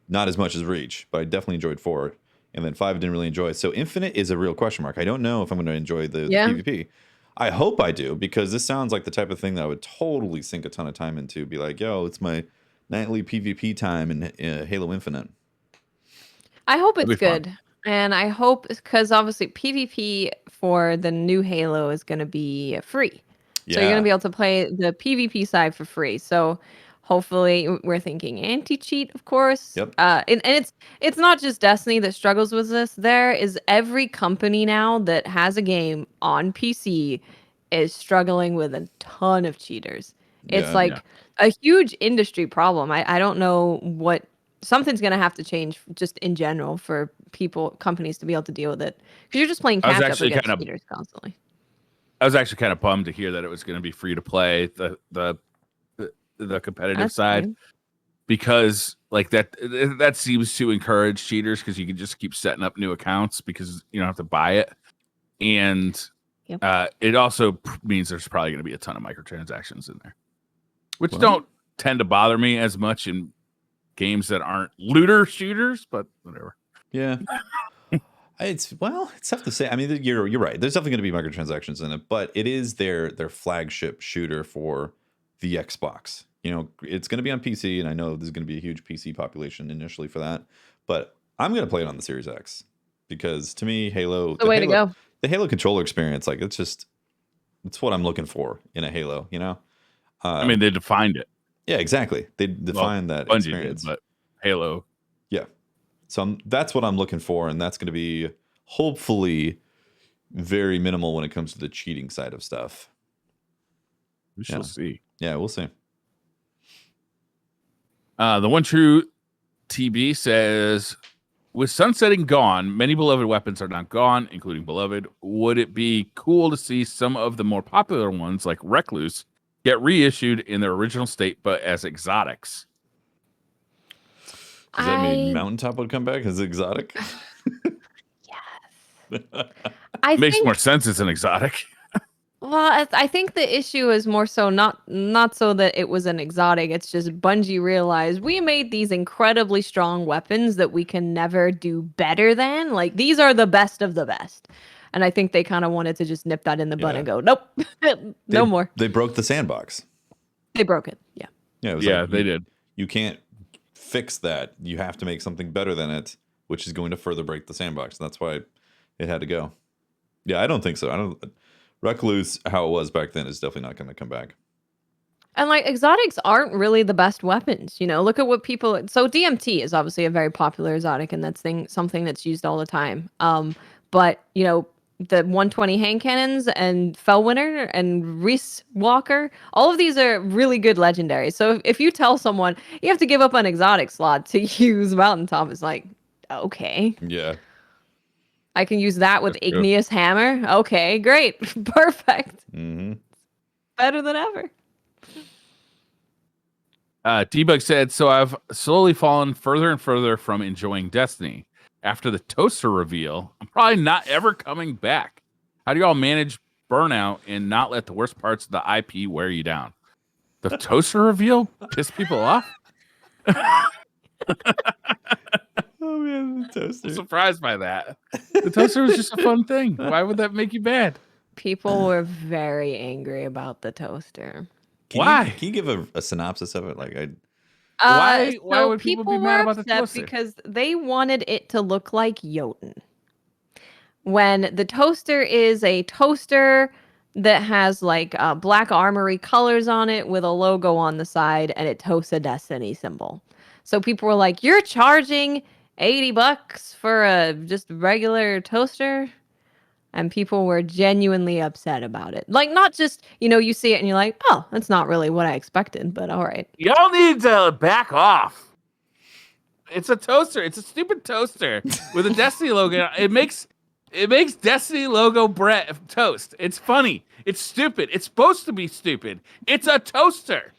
not as much as Reach, but I definitely enjoyed 4. And then 5 I didn't really enjoy. So Infinite is a real question mark. I don't know if I'm going to enjoy the PvP. I hope I do, because this sounds like the type of thing that I would totally sink a ton of time into. Be like, yo, it's my nightly PvP time in Halo Infinite. I hope it's good. And I hope, because obviously PvP for the new Halo is going to be free. So you're going to be able to play the PvP side for free. So hopefully we're thinking anti-cheat, of course. Yep. And it's not just Destiny that struggles with this. There is every company now that has a game on PC is struggling with a ton of cheaters. It's a huge industry problem. I don't know what, something's going to have to change just in general for companies to be able to deal with it. Because you're just playing catch up against cheaters constantly. I was actually kind of bummed to hear that it was going to be free to play the competitive side, because like that seems to encourage cheaters, because you can just keep setting up new accounts because you don't have to buy it, and it also means there's probably going to be a ton of microtransactions in there, which don't tend to bother me as much in games that aren't looter shooters, but whatever. Yeah. It's tough to say. I mean, you're right. There's definitely going to be microtransactions in it, but it is their flagship shooter for the Xbox. You know, it's going to be on PC, and I know there's going to be a huge PC population initially for that. But I'm going to play it on the Series X because to me, Halo, The way to go. the Halo controller experience, like it's what I'm looking for in a Halo. You know, I mean, they defined it. yeah, exactly. They defined that Bungie experience, did, but Halo. yeah. So that's what I'm looking for, and that's going to be hopefully very minimal when it comes to the cheating side of stuff. We shall see. Yeah, we'll see. The one true TB says, with sunsetting gone, many beloved weapons are not gone, including beloved. Would it be cool to see some of the more popular ones, like Recluse, get reissued in their original state, but as exotics? Does that mean Mountaintop would come back as exotic? Yes. Makes more sense as an exotic. Well, I think the issue is more so not so that it was an exotic. It's just Bungie realized we made these incredibly strong weapons that we can never do better than. Like, these are the best of the best. And I think they kind of wanted to just nip that in the bud and go, nope, no more. They broke the sandbox. They broke it. Yeah. Yeah, They did. You can't fix that. You have to make something better than it, which is going to further break the sandbox. That's why it had to go. Yeah, I don't think so. Recluse, how it was back then, is definitely not going to come back. And like exotics aren't really the best weapons, you know. Look at what people. So DMT is obviously a very popular exotic, and that's something that's used all the time. But you know, the 120 hand cannons and Fellwinter and Reese Walker, all of these are really good legendaries. So if you tell someone you have to give up an exotic slot to use Mountaintop, it's like, okay. Yeah. I can use that with Igneous Hammer. Okay, great. Perfect. Mm-hmm. Better than ever. Debug said, so I've slowly fallen further and further from enjoying Destiny. After the toaster reveal, I'm probably not ever coming back. How do y'all manage burnout and not let the worst parts of the IP wear you down? The toaster reveal pissed people off? Oh man, the toaster. I'm surprised by that. The toaster was just a fun thing. Why would that make you mad? People were very angry about the toaster. Why? Can you give a synopsis of it? Like, why would people be mad about the toaster? Because they wanted it to look like Jotun. When the toaster is a toaster that has like black armory colors on it with a logo on the side, and it toasts a Destiny symbol. So people were like, "You're charging $80 for a just regular toaster?" And people were genuinely upset about it. Like, not just, you know, you see it and you're like, oh, that's not really what I expected, but all right. Y'all need to back off. It's a toaster. It's a stupid toaster with a Destiny logo. It makes Destiny logo bread toast. It's funny. It's stupid. It's supposed to be stupid. It's a toaster.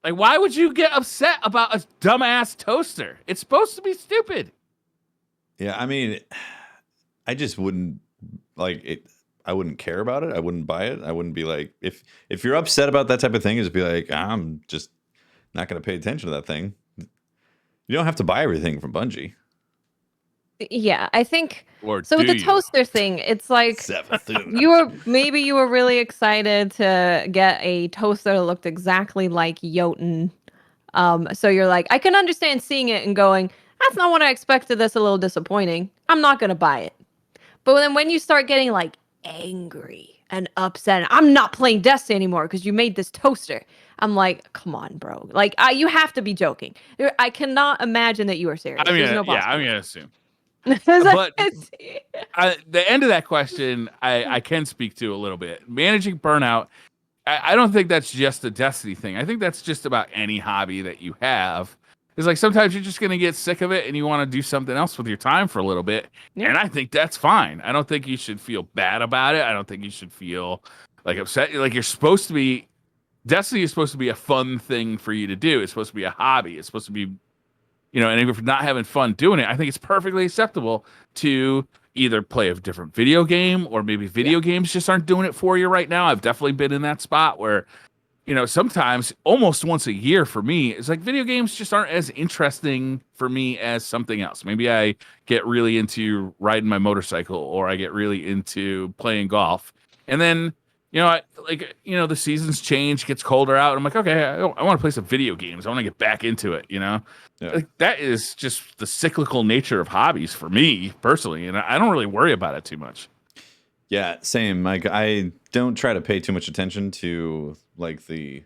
Like, why would you get upset about a dumbass toaster? It's supposed to be stupid. yeah, I mean, I just wouldn't like it. I wouldn't care about it. I wouldn't buy it. I wouldn't be like, if you're upset about that type of thing, just be like, I'm just not going to pay attention to that thing. You don't have to buy everything from Bungie. Yeah, I think. Or so with the toaster thing, it's like you were really excited to get a toaster that looked exactly like Jotun. So you're like, I can understand seeing it and going, that's not what I expected. That's a little disappointing. I'm not going to buy it. But then when you start getting like angry and upset, I'm not playing Destiny anymore because you made this toaster. I'm like, come on, bro. Like, you have to be joking. I cannot imagine that you are serious. I'm gonna assume. But the end of that question, I can speak to a little bit. Managing burnout, I don't think that's just a Destiny thing. I think that's just about any hobby that you have. It's like sometimes you're just going to get sick of it and you want to do something else with your time for a little bit. Yeah. And I think that's fine. I don't think you should feel bad about it. I don't think you should feel like upset. Like, you're supposed to be, Destiny is supposed to be a fun thing for you to do. It's supposed to be a hobby. It's supposed to be, you know, and if you're not having fun doing it, I think it's perfectly acceptable to either play a different video game, or maybe video games just aren't doing it for you right now. I've definitely been in that spot where sometimes almost once a year for me, it's like video games just aren't as interesting for me as something else. Maybe I get really into riding my motorcycle, or I get really into playing golf. And then, the seasons change, gets colder out. And I'm like, okay, I want to play some video games. I want to get back into it, Yeah. Like, that is just the cyclical nature of hobbies for me personally. And I don't really worry about it too much. Yeah, same. Like, I don't try to pay too much attention to like the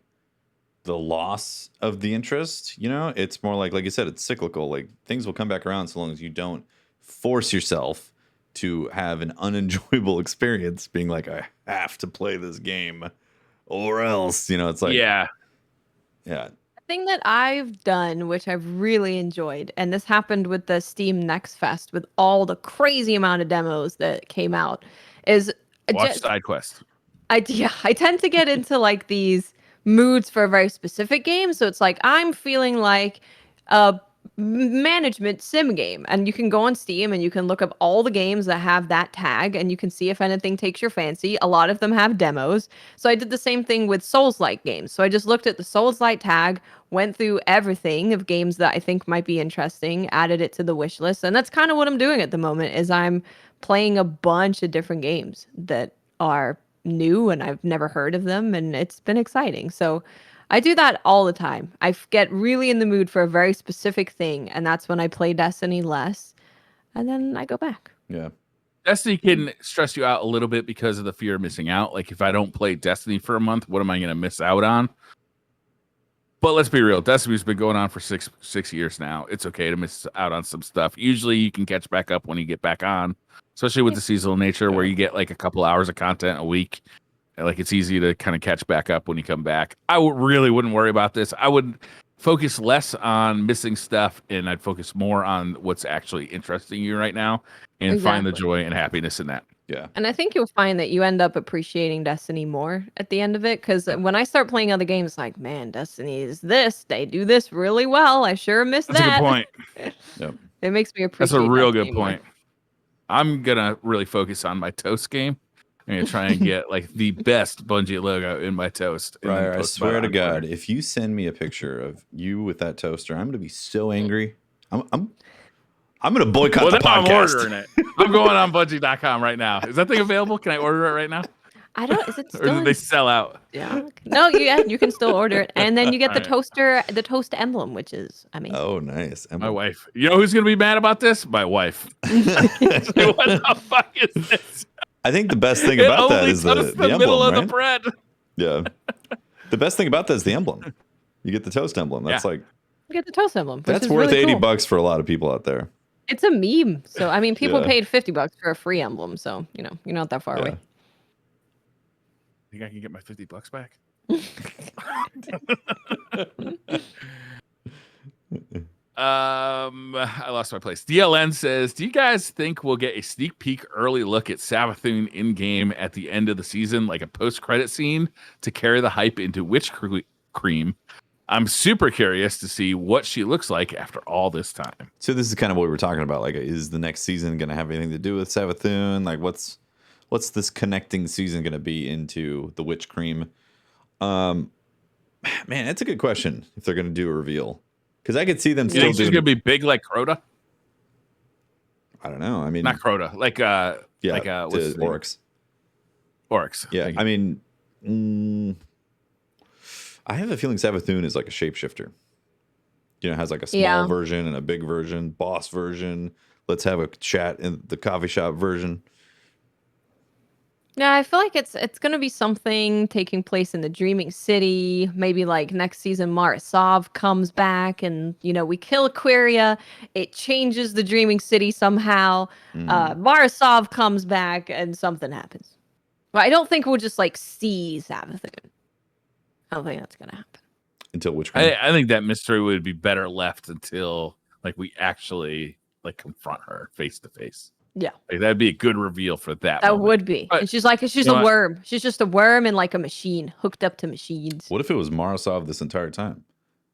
loss of the interest. It's more like you said, it's cyclical. Like, things will come back around so long as you don't force yourself to have an unenjoyable experience being like, I have to play this game or else. It's like, yeah. Thing that I've done, which I've really enjoyed, and this happened with the Steam Next Fest with all the crazy amount of demos that came out, is watch side quest. I tend to get into like these moods for a very specific game. So it's like I'm feeling like a management sim game, and you can go on Steam and you can look up all the games that have that tag, and you can see if anything takes your fancy. A lot of them have demos. So I did the same thing with Souls-like games. So I just looked at the Souls-like tag, went through everything of games that I think might be interesting, added it to the wish list, and that's kind of what I'm doing at the moment. Is I'm playing a bunch of different games that are new and I've never heard of them, and it's been exciting. So I do that all the time. I get really in the mood for a very specific thing, and that's when I play Destiny less, and then I go back. Yeah. Destiny can stress you out a little bit because of the fear of missing out. Like, if I don't play Destiny for a month, what am I going to miss out on? But let's be real. Destiny's been going on for six years now. It's okay to miss out on some stuff. Usually you can catch back up when you get back on, especially with the seasonal nature where you get like a couple hours of content a week. Like, it's easy to kind of catch back up when you come back. I really wouldn't worry about this. I would focus less on missing stuff, and I'd focus more on what's actually interesting you right now, and find the joy and happiness in that. Yeah. And I think you'll find that you end up appreciating Destiny more at the end of it, because when I start playing other games, like, man, Destiny is this. They do this really well. I sure miss that. That's a good point. Yep. It makes me appreciate. That's a real Destiny good point. More. I'm gonna really focus on my Toast game. I'm gonna try and get like the best Bungie logo in my toast. Right, I swear to God, if you send me a picture of you with that toaster, I'm gonna be so angry. I'm gonna boycott the podcast. I'm ordering it. I'm going on Bungie.com right now. Is that thing available? Can I order it right now? I don't. Is it still? Or did they sell out? Yeah. No, you can still order it, and then you get the toaster, the toast emblem, which is amazing. Oh, nice. My wife. You know who's gonna be mad about this? My wife. What the fuck is this? I think the best thing about that is the emblem, middle of right? the bread. Yeah. The best thing about that is the emblem. You get the toast emblem. That's like, you get the toast emblem. That's worth really $80 for a lot of people out there. It's a meme. So I mean, people paid $50 for a free emblem. So you're not that far away. Think I can get my $50 back? I lost my place. DLN says, do you guys think we'll get a sneak peek early look at Savathun in game at the end of the season, like a post-credit scene to carry the hype into Witch Cream? I'm super curious to see what she looks like after all this time. So this is kind of what we were talking about. Like, is the next season going to have anything to do with Savathun? Like, what's this connecting season going to be into the Witch Cream? Man, that's a good question. If they're going to do a reveal. Because I could see them still doing... she's going to be big like Crota? I don't know. I mean... Not Crota. Like what's Oryx. Oryx. Yeah, I mean... I have a feeling Savathun is like a shapeshifter. Has like a small version and a big version, boss version. Let's have a chat in the coffee shop version. Yeah, I feel like it's going to be something taking place in the Dreaming City. Maybe like next season, Marisov comes back and, we kill Aquaria. It changes the Dreaming City somehow. Marisov comes back and something happens. But I don't think we'll just like see Savathun. I don't think that's going to happen. Until which I think that mystery would be better left until like we actually like confront her face to face. Yeah. Like, that'd be a good reveal for that. That would be. But, and she's a worm. She's just a worm in like a machine hooked up to machines. What if it was Marisov this entire time?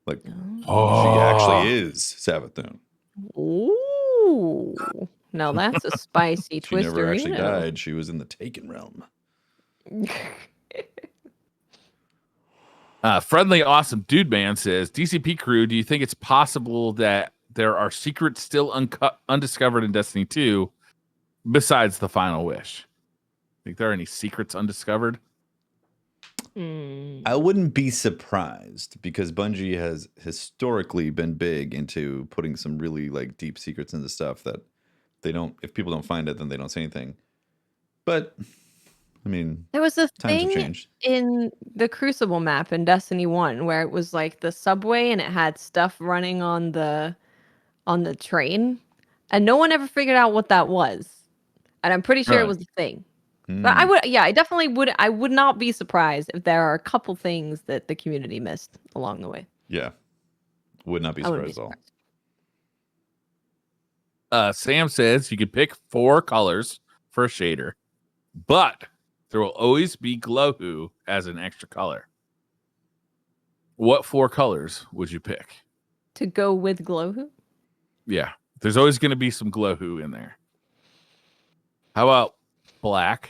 Like, she actually is Savathun. Ooh. Now that's a spicy twist. She never actually died. She was in the Taken realm. Friendly Awesome Dude Man says, DCP crew, do you think it's possible that there are secrets still undiscovered in Destiny 2 besides the final wish? Think there are any secrets undiscovered? I wouldn't be surprised because Bungie has historically been big into putting some really like deep secrets into stuff that they don't, if people don't find it, then they don't say anything. But I mean, there was a times have thing changed. in the Crucible map in Destiny 1 where it was like the subway and it had stuff running on the train, and no one ever figured out what that was. And I'm pretty sure it was a thing. But I definitely would. I would not be surprised if there are a couple things that the community missed along the way. Yeah, would not be surprised at all. Sam says you could pick 4 colors for a shader, but there will always be Glowhoo as an extra color. What 4 colors would you pick to go with Glowhoo? Yeah, there's always going to be some Glowhoo in there. How about black?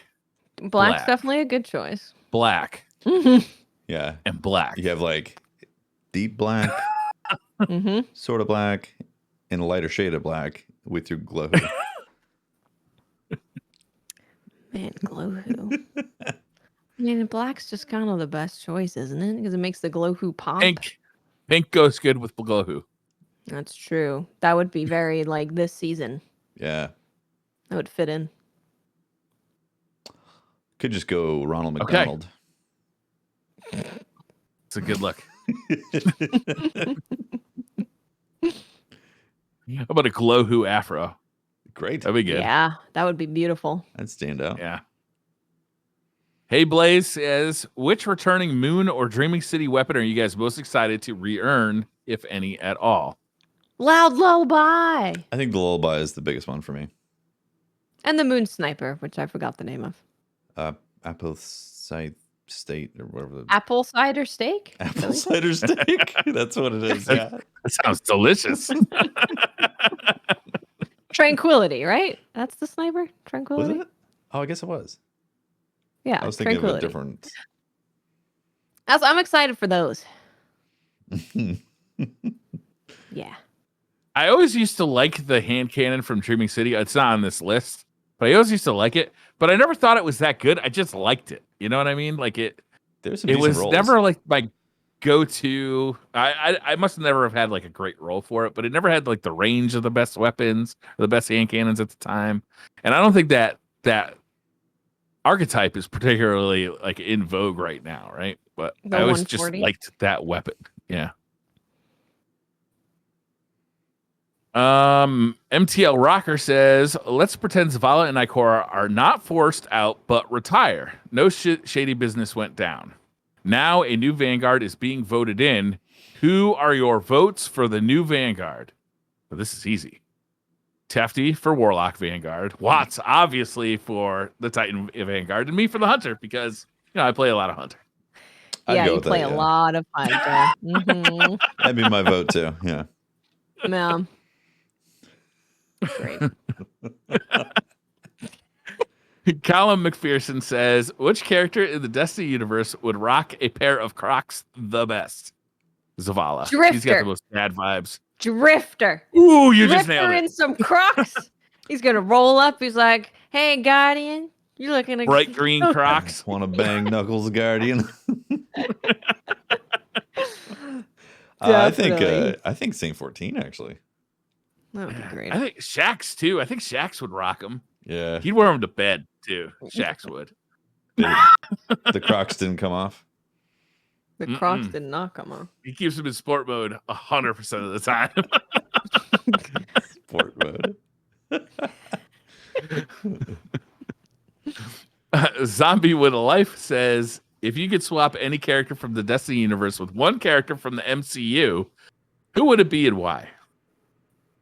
Black's definitely a good choice. Black. Yeah. And black. You have like deep black, sort of black, and a lighter shade of black with your Glowhoo. Man, Glowhoo. I mean, black's just kind of the best choice, isn't it? Because it makes the Glowhoo pop. Pink goes good with Glowhoo. That's true. That would be very like this season. Yeah. That would fit in. Could just go Ronald McDonald. It's a good look. How about a Glowhoo afro? Great. That'd be good. Yeah, that would be beautiful. That'd stand out. Yeah. Hey Blaze says, which returning Moon or Dreaming City weapon are you guys most excited to re-earn, if any at all? Loud Lullaby. I think the Lullaby is the biggest one for me. And the Moon Sniper, which I forgot the name of. Apple Cider State or whatever. Apple Cider Steak? Apple Cider Steak? That's what it is. Yeah. That sounds delicious. Tranquility, right? That's the sniper? Tranquility? Was it? Oh, I guess it was. Yeah, I was thinking of a different. I'm excited for those. Yeah. I always used to like the hand cannon from Dreaming City. It's not on this list, but I always used to like it. But I never thought it was that good. I just liked it. You know what I mean? Like it. There's some it was rolls. Never like my go-to. I must never have had like a great role for it, but it never had like the range of the best weapons or the best hand cannons at the time. And I don't think that archetype is particularly like in vogue right now, right? But I always just liked that weapon. Yeah. MTL Rocker says, let's pretend Zavala and Ikora are not forced out, but retire. No shady business went down. Now a new Vanguard is being voted in. Who are your votes for the new Vanguard? Well, this is easy. Tefty for Warlock Vanguard. Watts, obviously, for the Titan Vanguard. And me for the Hunter, because, I play a lot of Hunter. Yeah, you play a lot of Hunter. That'd be my vote, too. Yeah. Yeah. Great. Callum McPherson says, which character in the Destiny universe would rock a pair of Crocs the best? Zavala. Drifter. He's got the most bad vibes. Drifter. Ooh, you Drifter just nailed it. in some Crocs. He's going to roll up. He's like, hey, Guardian, you looking bright green Crocs. Want to bang Knuckles, Guardian? I think Saint 14, actually. That would be great. I think Shax, too. I think Shax would rock him. Yeah. He'd wear them to bed, too. Shax would. The Crocs didn't come off? The Crocs did not come off. He keeps them in sport mode 100% of the time. Sport mode. Zombie with a Life says, if you could swap any character from the Destiny universe with one character from the MCU, who would it be and why?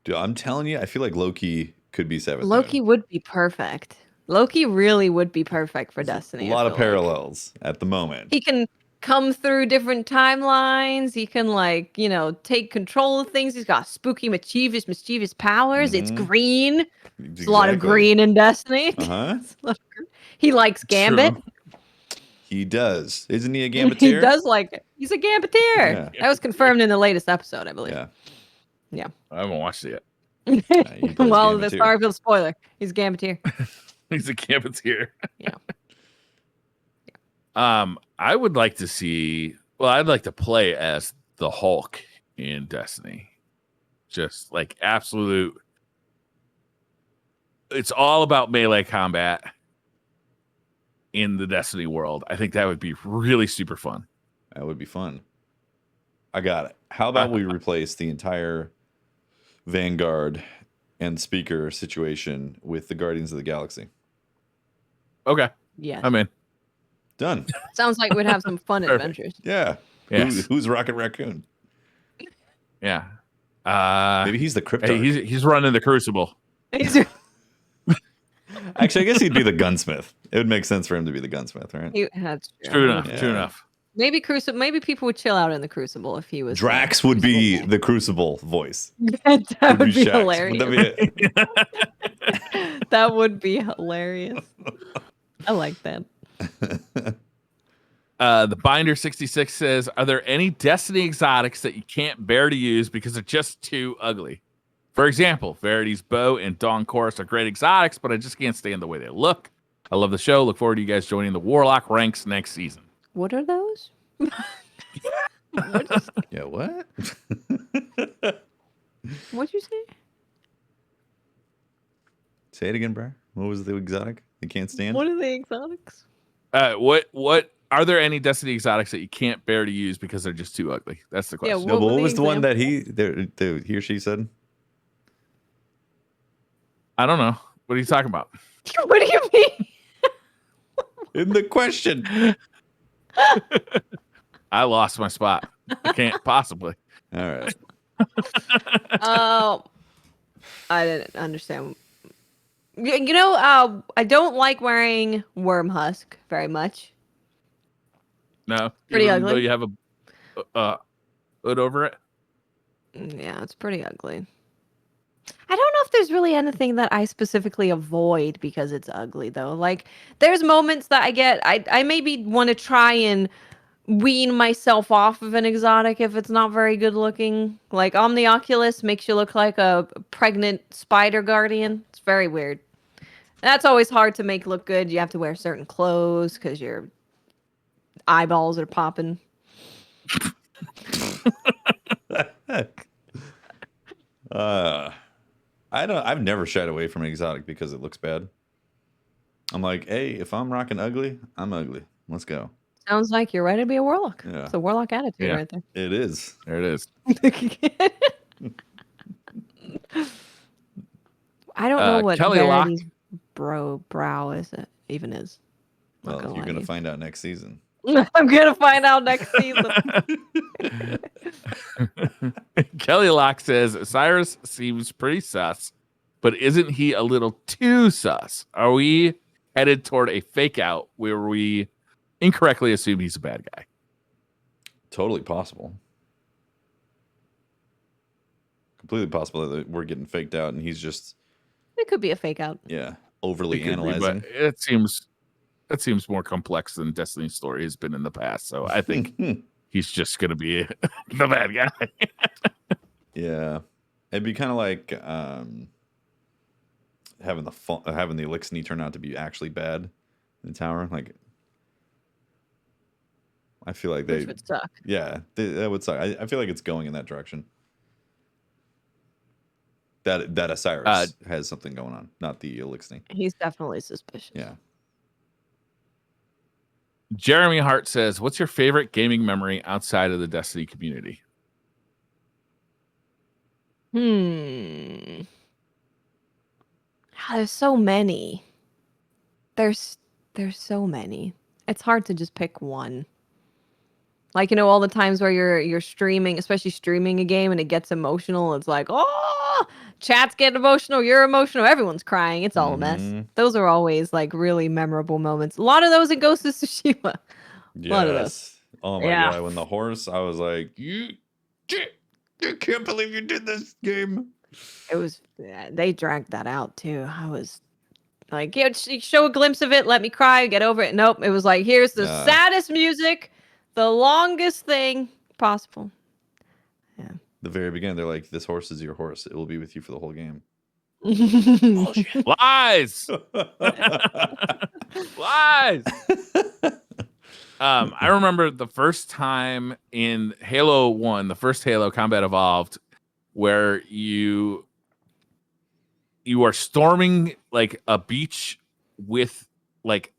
Dude, I'm telling you, I feel like Loki could be Savathun. Loki would be perfect. Loki really would be perfect for Destiny. A lot of parallels at the moment. He can come through different timelines. He can, take control of things. He's got spooky, mischievous powers. It's green. There's a lot of green in Destiny. Uh-huh. He likes Gambit. True. He does. Isn't he a He Gambeteer? does like it. He's a Gambeteer. Yeah. That was confirmed in the latest episode, I believe. Yeah. I haven't watched it He plays Well, the Gambeteer. Starfield spoiler. He's a Gambeteer. yet. He's a Gambeteer. Yeah. I would like to see. Well, I'd like to play as the Hulk in Destiny. Just like absolute. It's all about melee combat in the Destiny world. I think that would be really super fun. That would be fun. I got it. How about we replace the entire Vanguard and Speaker situation with the Guardians of the Galaxy? Okay, Yeah. I'm in. Done. Sounds like we'd have some fun Perfect. adventures. Yeah. Yes. Who's Rocket Raccoon? Yeah. Maybe he's the Cryptarch. Hey, he's running the Crucible. Actually, I guess he'd be the gunsmith. It would make sense for him to be the gunsmith, right? That's True enough. Yeah. True enough. Maybe Crucible. Maybe people would chill out in the Crucible if he was. Drax would be the Crucible voice. That would be Shaxx. hilarious. Would that be it? That would be hilarious. I like that. The Binder 66 says, "Are there any Destiny exotics that you can't bear to use because they're just too ugly? For example, Verity's bow and Dawn Chorus are great exotics, but I just can't stand the way they look. I love the show. Look forward to you guys joining the Warlock ranks next season." What are those? Yeah, what? What'd you say? Say it again, bro. What was the exotic you can't stand? What are the exotics? What are there any Destiny exotics that you can't bear to use because they're just too ugly? That's the question. Yeah, No, but were what the was the one examples? that he or she said? I don't know. What are you talking about? What do you mean? In the question. I lost my spot. I can't possibly. All right. Oh, I didn't understand. I don't like wearing worm husk very much. No. Pretty Even ugly. though you have a hood over it. Yeah, it's pretty ugly. I don't know if there's really anything that I specifically avoid because it's ugly though. Like there's moments that I maybe want to try and wean myself off of an exotic if it's not very good looking. Like Omnioculus makes you look like a pregnant spider guardian. It's very weird. That's always hard to make look good. You have to wear certain clothes because your eyeballs are popping. I've never shied away from an exotic because it looks bad. I'm like, hey, if I'm rocking ugly, I'm ugly. Let's go. Sounds like you're ready to be a warlock. Yeah. It's a warlock attitude Yeah. right there. It is. There it is. I don't know what Kelly Locke. Verity's brow is. It even is. Not Well, gonna you're lie going to to you. find out next season. I'm gonna find out next season. Kelly Locke says Cyrus seems pretty sus, but isn't he a little too sus? Are we headed toward a fake out where we incorrectly assume he's a bad guy? Totally possible. Completely possible that we're getting faked out and he's just, It could be a fake out. yeah, overly It could be, analyzing. but it seems more complex than Destiny's story has been in the past. So I think he's just going to be the bad guy. Yeah. It'd be kind of like having the Elixir turn out to be actually bad in the tower. Like, I feel like Which would suck. yeah, that would suck. I feel like it's going in that direction. That Osiris has something going on, not the Elixir. He's definitely suspicious. Yeah. Jeremy Hart says, "What's your favorite gaming memory outside of the Destiny community?" There's so many. There's so many. It's hard to just pick one. Like, all the times where you're streaming, especially streaming a game and it gets emotional. It's like, oh, chat's getting emotional. You're emotional. Everyone's crying. It's all a mess. Those are always like really memorable moments. A lot of those in Ghost of Tsushima. Yes. A lot of those. Oh my Yeah. god! When the horse, I was like, I can't believe you did this game. It was, they dragged that out too. Like, yeah, show a glimpse of it, let me cry, get over it. Nope, it was like, here's the saddest music, the longest thing possible. Yeah. The very beginning, they're like, "This horse is your horse. It will be with you for the whole game." Bullshit. Lies. Lies. I remember the first time in Halo 1, the first Halo Combat Evolved, where you are storming like a beach with like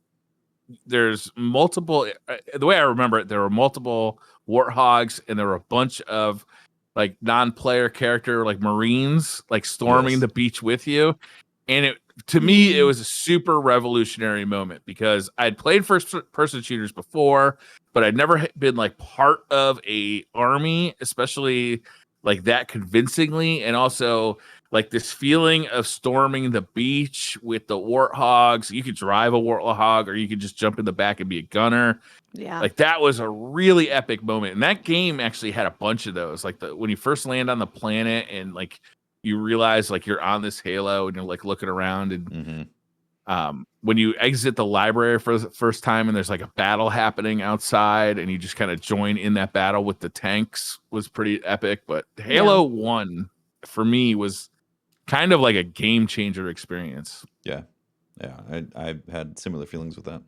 there's multiple the way I remember it, there were multiple warthogs and there were a bunch of like non-player character like Marines like storming the beach with you. And it to me, it was a super revolutionary moment because I'd played first-person shooters before, but I'd never been like part of a army, especially like that convincingly, and also like this feeling of storming the beach with the warthogs. You could drive a warthog, or you could just jump in the back and be a gunner. Yeah, like that was a really epic moment, and that game actually had a bunch of those. Like when you first land on the planet and like you realize like you're on this Halo and you're like looking around and when you exit the library for the first time and there's like a battle happening outside and you just kind of join in that battle with the tanks was pretty epic. But Halo 1 for me was kind of like a game changer experience. Yeah. I had similar feelings with that.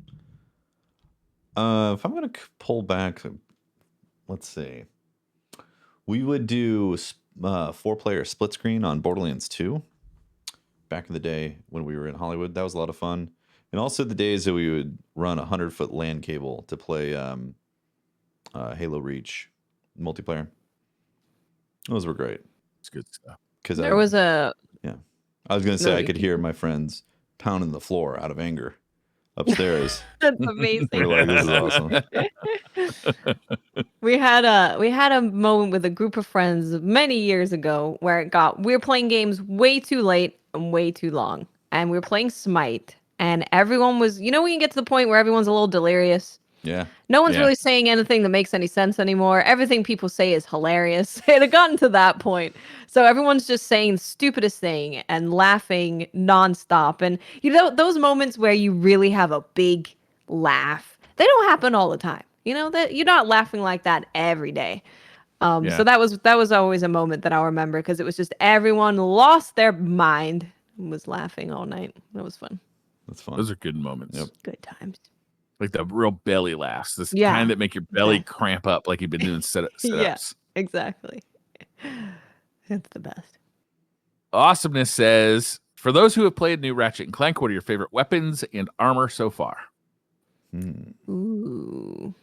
If I'm going to pull back, let's see. We would do 4-player split screen on Borderlands 2 back in the day when we were in Hollywood. That was a lot of fun. And also the days that we would run a 100-foot LAN cable to play Halo Reach multiplayer. Those were great. It's good stuff. Because I was going to say I could hear my friends pounding the floor out of anger upstairs. That's amazing. We're like, this is awesome. We had a moment with a group of friends many years ago where we were playing games way too late and way too long, and we were playing Smite, and everyone was, when you get to the point where everyone's a little delirious. Yeah. No one's really saying anything that makes any sense anymore. Everything people say is hilarious. It had gotten to that point. So everyone's just saying the stupidest thing and laughing nonstop. And those moments where you really have a big laugh, they don't happen all the time. That you're not laughing like that every day. So that was always a moment that I'll remember because it was just everyone lost their mind and was laughing all night. That was fun. That's fun. Those are good moments. Yep. Good times. Like the real belly laughs, this kind that make your belly cramp up like you've been doing sit-ups. Yeah, exactly. It's the best. Awesomeness says, for those who have played new Ratchet and Clank, what are your favorite weapons and armor so far? Ooh.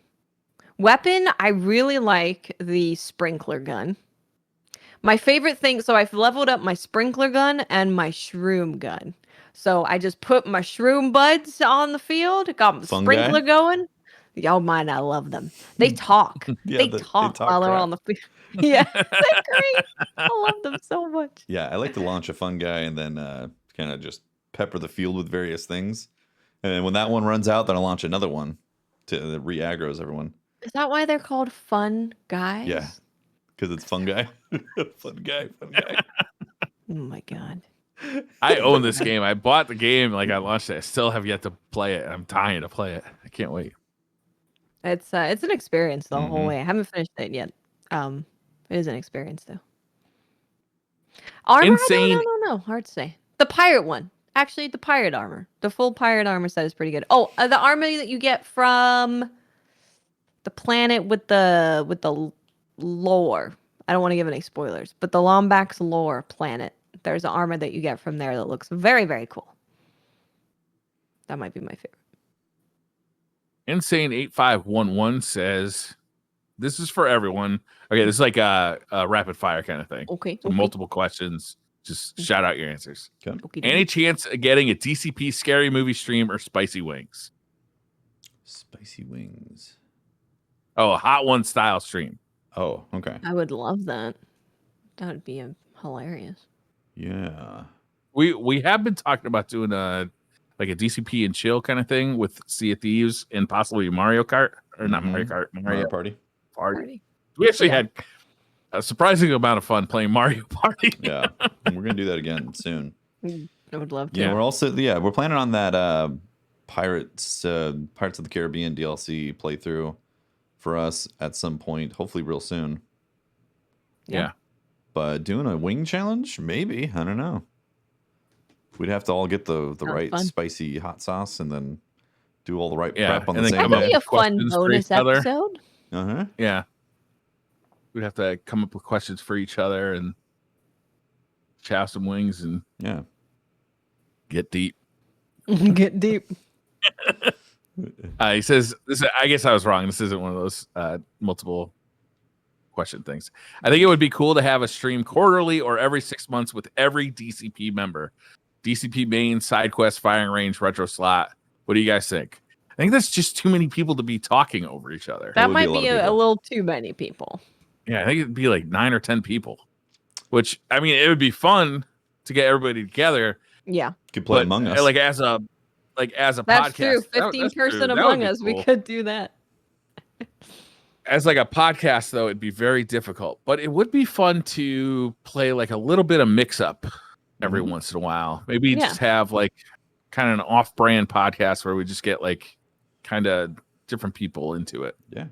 Weapon, I really like the sprinkler gun. My favorite thing, so I've leveled up my sprinkler gun and my shroom gun. So I just put my shroom buds on the field, got my sprinkler going. Y'all mind, I love them. They talk. They talk while they're on the field. Yeah, they're great. I love them so much. Yeah, I like to launch a fun guy and then kind of just pepper the field with various things. And then when that one runs out, then I launch another one to re-aggro's everyone. Is that why they're called fun guys? Yeah, because it's fun guy. Fun guy. Oh my God. I own this game. I bought the game, like I launched it. I still have yet to play it. I'm dying to play it. I can't wait. It's an experience the whole way. I haven't finished it yet. It is an experience though. Armor? Insane. No. Hard to say. The pirate one. Actually, the pirate armor. The full pirate armor set is pretty good. Oh, the armor that you get from the planet with the lore. I don't want to give any spoilers, but the Lombax lore planet. There's an armor that you get from there that looks very, very cool. That might be my favorite. Insane8511 says, this is for everyone. Okay, this is like a rapid fire kind of thing. Okay. So multiple questions. Just shout out your answers. Okay. Any chance of getting a DCP scary movie stream or spicy wings? Spicy wings. Oh, a Hot One style stream. Oh, okay. I would love that. That would be hilarious. Yeah. We have been talking about doing a DCP and chill kind of thing with Sea of Thieves and possibly Mario Kart or not Mario Kart, Mario Party. We actually had a surprising amount of fun playing Mario Party. Yeah, and we're gonna do that again soon. I would love to. Yeah, we're planning on that Pirates of the Caribbean DLC playthrough for us at some point, hopefully real soon. Yeah. But doing a wing challenge, maybe, I don't know. We'd have to all get the right fun. spicy hot sauce and then do all the right Yeah, prep on and the then same That could day. be a fun Questions for bonus each other. episode. Uh-huh. Yeah. We'd have to come up with questions for each other and chow some wings and Yeah. get deep. Get deep. He says, I guess I was wrong. This isn't one of those multiple question things. I think it would be cool to have a stream quarterly or every 6 months with every DCP member. DCP main, side quest, firing range, retro slot. What do you guys think? I think that's just too many people to be talking over each other. That would might be a lot be of a people. little too many people. Yeah, I think it'd be like 9 or 10 people. Which, I mean, it would be fun to get everybody together. Yeah. Could play But Among Us. like as a That's podcast. true. That's 15 true. person That would Among be Us. cool. We could do that. As like a podcast, though, it'd be very difficult. But it would be fun to play like a little bit of mix up every once in a while. Maybe Yeah. just have like kind of an off-brand podcast where we just get like kind different people into it. Yeah.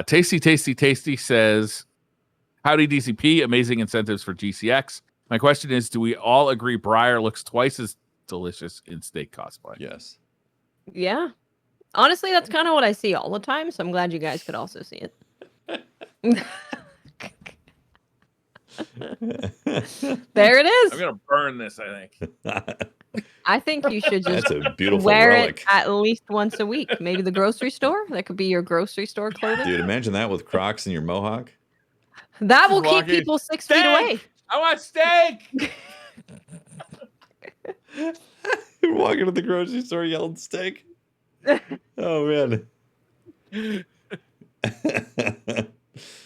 Tasty says, howdy DCP, amazing incentives for GCX. My question is, do we all agree Briar looks twice as delicious in steak cosplay? Yes. Yeah. Honestly, that's kind of what I see all the time, so I'm glad you guys could also see it. There it is. I'm gonna burn this, I think. I think you should just That's a beautiful wear relic. it at least once a week. Maybe the grocery store. That could be your grocery store clothing. Dude, imagine that with Crocs and your mohawk. That will keep Walking. people 6 feet away. I want steak. You're walking to the grocery store yelling steak. Oh man.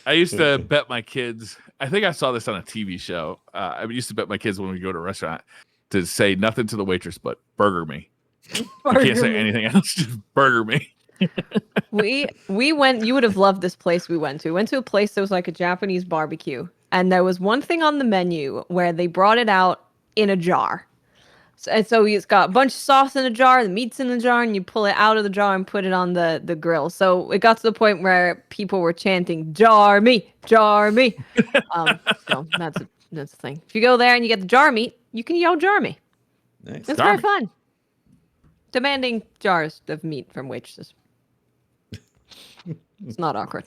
I used to bet my kids. I think I saw this on a TV show. I used to bet my kids when we go to a restaurant to say nothing to the waitress but burger me. You can't say anything else, just burger me. We went. You would have loved this place we went to. We went to a place that was like a Japanese barbecue, and there was one thing on the menu where they brought it out in a jar. So it's got a bunch of sauce in a jar, the meat's in the jar, and you pull it out of the jar and put it on the grill. So it got to the point where people were chanting "jar me, jar me." So that's the thing. If you go there and you get the jar meat, you can yell "jar me." Nice. It's Jar very me. fun. Demanding jars of meat from waitresses. It's not awkward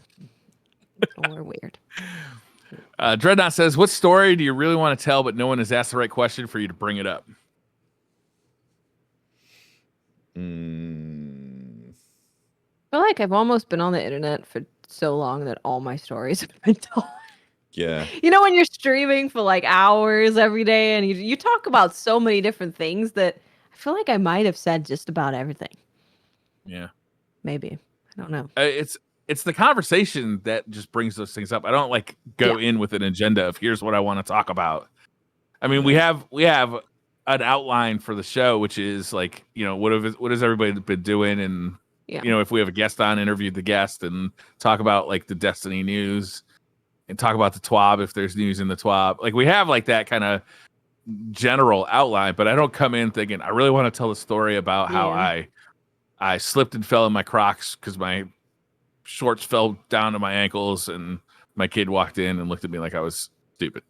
or weird. Dreadnought says, what story do you really want to tell, but no one has asked the right question for you to bring it up? I feel like I've almost been on the internet for so long that all my stories have been told. Yeah. You know, when you're streaming for like hours every day and you talk about so many different things that I feel like I might have said just about everything. Yeah. Maybe. I don't know. It's the conversation that just brings those things up. I don't like go in with an agenda of here's what I want to talk about. I mean, we have an outline for the show, which is like, you know, what has everybody been doing, and you know, if we have a guest on, interview the guest and talk about like the Destiny news and talk about the TWAB if there's news in the TWAB. Like we have like that kind of general outline, but I don't come in thinking I really want to tell a story about how I slipped and fell in my Crocs because my shorts fell down to my ankles and my kid walked in and looked at me like I was stupid.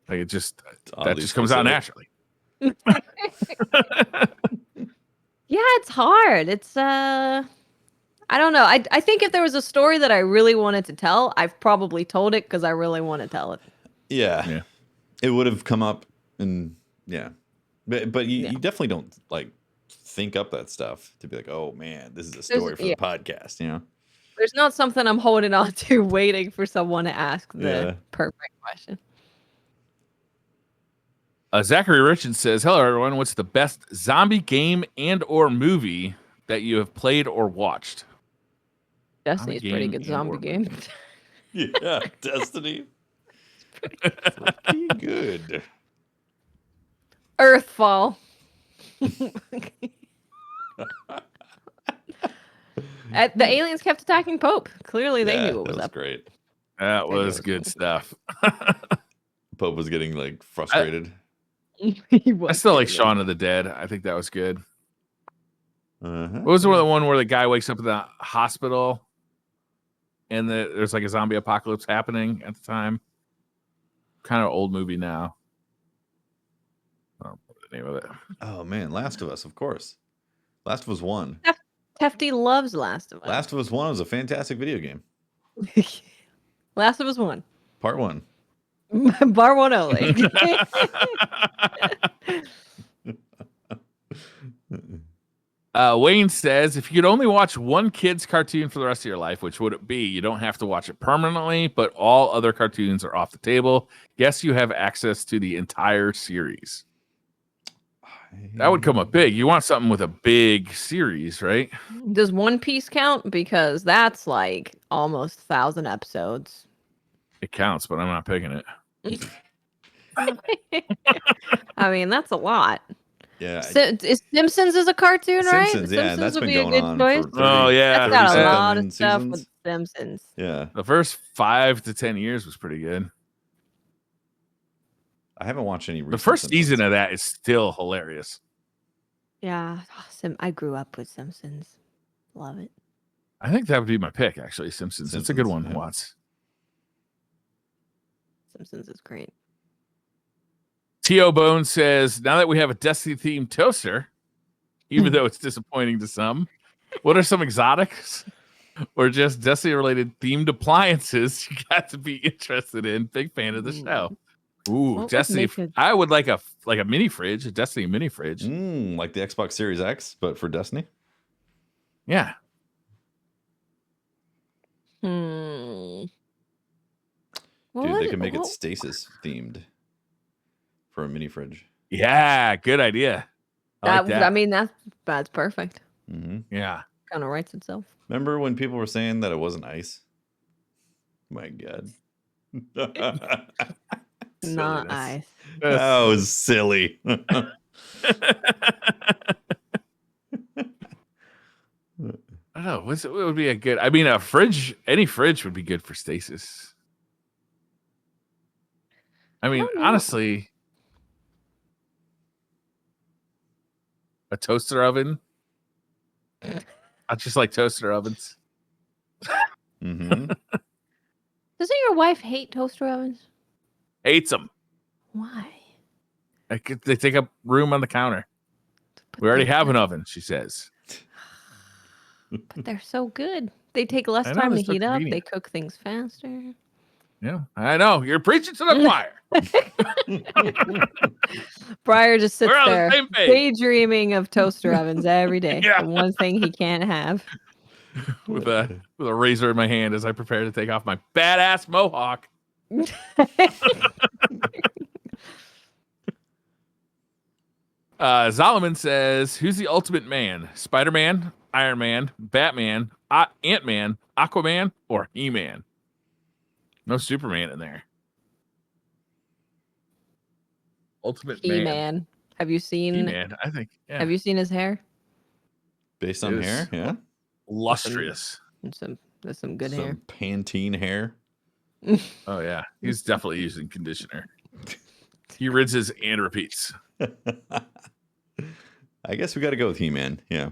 Like it just comes out naturally. Yeah, it's hard. It's I don't know. I think if there was a story that I really wanted to tell, I've probably told it because I really want to tell it. Yeah. It would have come up, and but you definitely don't like think up that stuff to be like, oh man, this is a story for the podcast, you know. There's not something I'm holding on to waiting for someone to ask the perfect question. Zachary Richards says, hello everyone, what's the best zombie game and or movie that you have played or watched? Destiny's a pretty good zombie game. Yeah, Destiny. Pretty good. Earthfall. The aliens kept attacking Pope. Clearly they knew what was up. Great. That was good stuff. Pope was getting like frustrated. He I was still like pretty good. Shaun of the Dead. I think that was good. Uh-huh. What was the one where the guy wakes up in the hospital and there's like a zombie apocalypse happening at the time? Kind of old movie now. I don't remember the name of it. Oh man, Last of Us, of course. Last of Us 1. Tefty loves Last of Us. Last of Us 1 was a fantastic video game. Last of Us 1. Part 1. Bar 1 only. Wayne says, if you could only watch one kid's cartoon for the rest of your life, which would it be? You don't have to watch it permanently, but all other cartoons are off the table. Yes, you have access to the entire series. That would come up big. You want something with a big series, right? Does One Piece count? Because that's like almost 1,000 episodes. It counts, but I'm not picking it. I mean, that's a lot. Yeah. Simpsons is a cartoon, right? Simpsons, yeah, and that's would been be a going good on choice. for 30, Oh, yeah. That's got a 37 lot of stuff seasons. with Simpsons. Yeah. The first 5 to 10 years was pretty good. I haven't watched any recent The first Simpsons. season of that is still hilarious. Yeah, I grew up with Simpsons. Love it. I think that would be my pick, actually. Simpsons. It's a good one, yeah. Watts. Simpsons is great. T.O. Bone says, now that we have a Destiny-themed toaster, even though it's disappointing to some, what are some exotics or just Destiny-related themed appliances you got to be interested in? Big fan of the show. Ooh, What would Destiny. make it- I would like a mini fridge, a Destiny mini fridge. Like the Xbox Series X, but for Destiny. Yeah. Dude, they can make it stasis themed for a mini fridge. Yeah, good idea. I like that. I mean, that's perfect. Mm-hmm. Yeah. Kind of writes itself. Remember when people were saying that it wasn't ice? My God. Not Silliness. ice. That was silly. I don't know. What would be a good? I mean, a fridge. Any fridge would be good for stasis. I mean, don't know. honestly, a toaster oven. I just like toaster ovens. Mm-hmm. Doesn't your wife hate toaster ovens? Hates them. Why? They take up room on the counter. But We already they're have an good. oven, she says. But they're so good. They take less I know, time to they're so heat up. They convenient. cook things faster. Yeah, I know. You're preaching to the choir. Briar just sits We're on the there same page. daydreaming of toaster ovens every day. Yeah. The one thing he can't have. with a razor in my hand as I prepare to take off my badass mohawk. Zolomon says, who's the ultimate man? Spider-Man, Iron Man, Batman, Ant-Man, Aquaman, or He-Man? No Superman in there. Ultimate man. He-Man. Have you seen? He-Man, I think. Yeah. Have you seen his hair? Based on It is hair, yeah. lustrous? There's some good hair. Some Pantene hair. Oh yeah, he's definitely using conditioner. He rinses and repeats. I guess we got to go with He-Man. Yeah.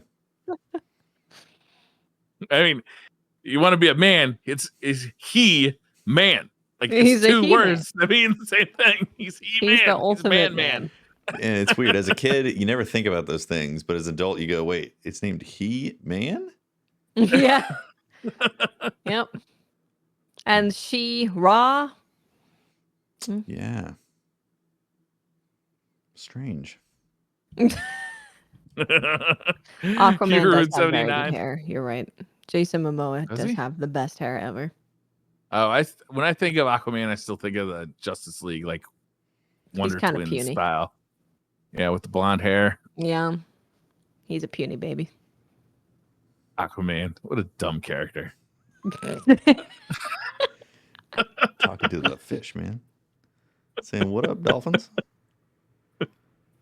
I mean, you want to be a man? Is he man? Like He's it's a two He-Man. words that mean the same thing. He's He-Man. He's the He's ultimate man. And it's weird. As a kid, you never think about those things, but as an adult, you go, "Wait, it's named He-Man." Yeah. Yep. And She-Ra. Yeah. Strange. Aquaman Hero does have very 79. good hair. You're right. Jason Momoa Does does he? have the best hair ever. Oh, when I think of Aquaman, I still think of the Justice League, like Wonder kinda Twins puny. style. Yeah, with the blonde hair. Yeah. He's a puny baby. Aquaman. What a dumb character. Talking to the fish, man. Saying, "What up, dolphins?"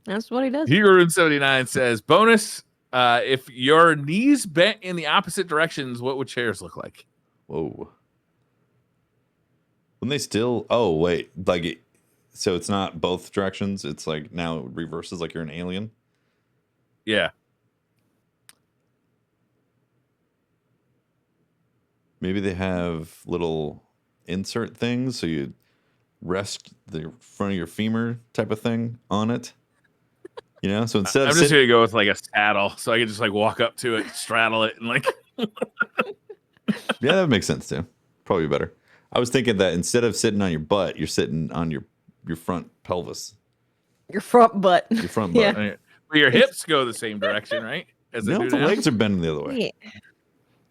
That's what he does. Hero 79 says, bonus, if your knees bent in the opposite directions, what would chairs look like? Whoa. When they still? Oh wait, like so it's not both directions. It's like now it reverses like you're an alien. Yeah. Maybe they have little insert things so you rest the front of your femur type of thing on it. You know, so instead I'm of just gonna go with like a saddle, so I can just like walk up to it, straddle it, and like. Yeah, that makes sense too. Probably better. I was thinking that instead of sitting on your butt, you're sitting on your front pelvis. Your front butt. Your front butt. Yeah. Well, your hips go the same direction, right? As No, the legs are bending the other way.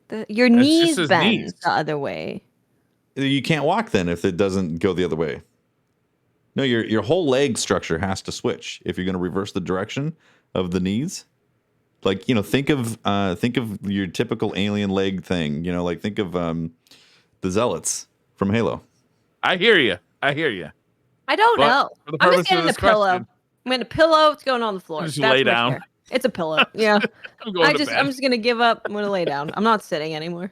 Yeah. Your It's knees just his bend knees. the other way. You can't walk then if it doesn't go the other way. No, your whole leg structure has to switch if you're going to reverse the direction of the knees. Like, you know, think of your typical alien leg thing. You know, like think of the zealots from Halo. I hear you. I hear you. I don't But know. for the I'm purpose just getting of a this pillow. question- I'm getting a pillow. It's going on the floor. Just That's lay my down. chair. It's a pillow. Yeah. I'm going to bed. I'm just gonna give up. I'm gonna lay down. I'm not sitting anymore.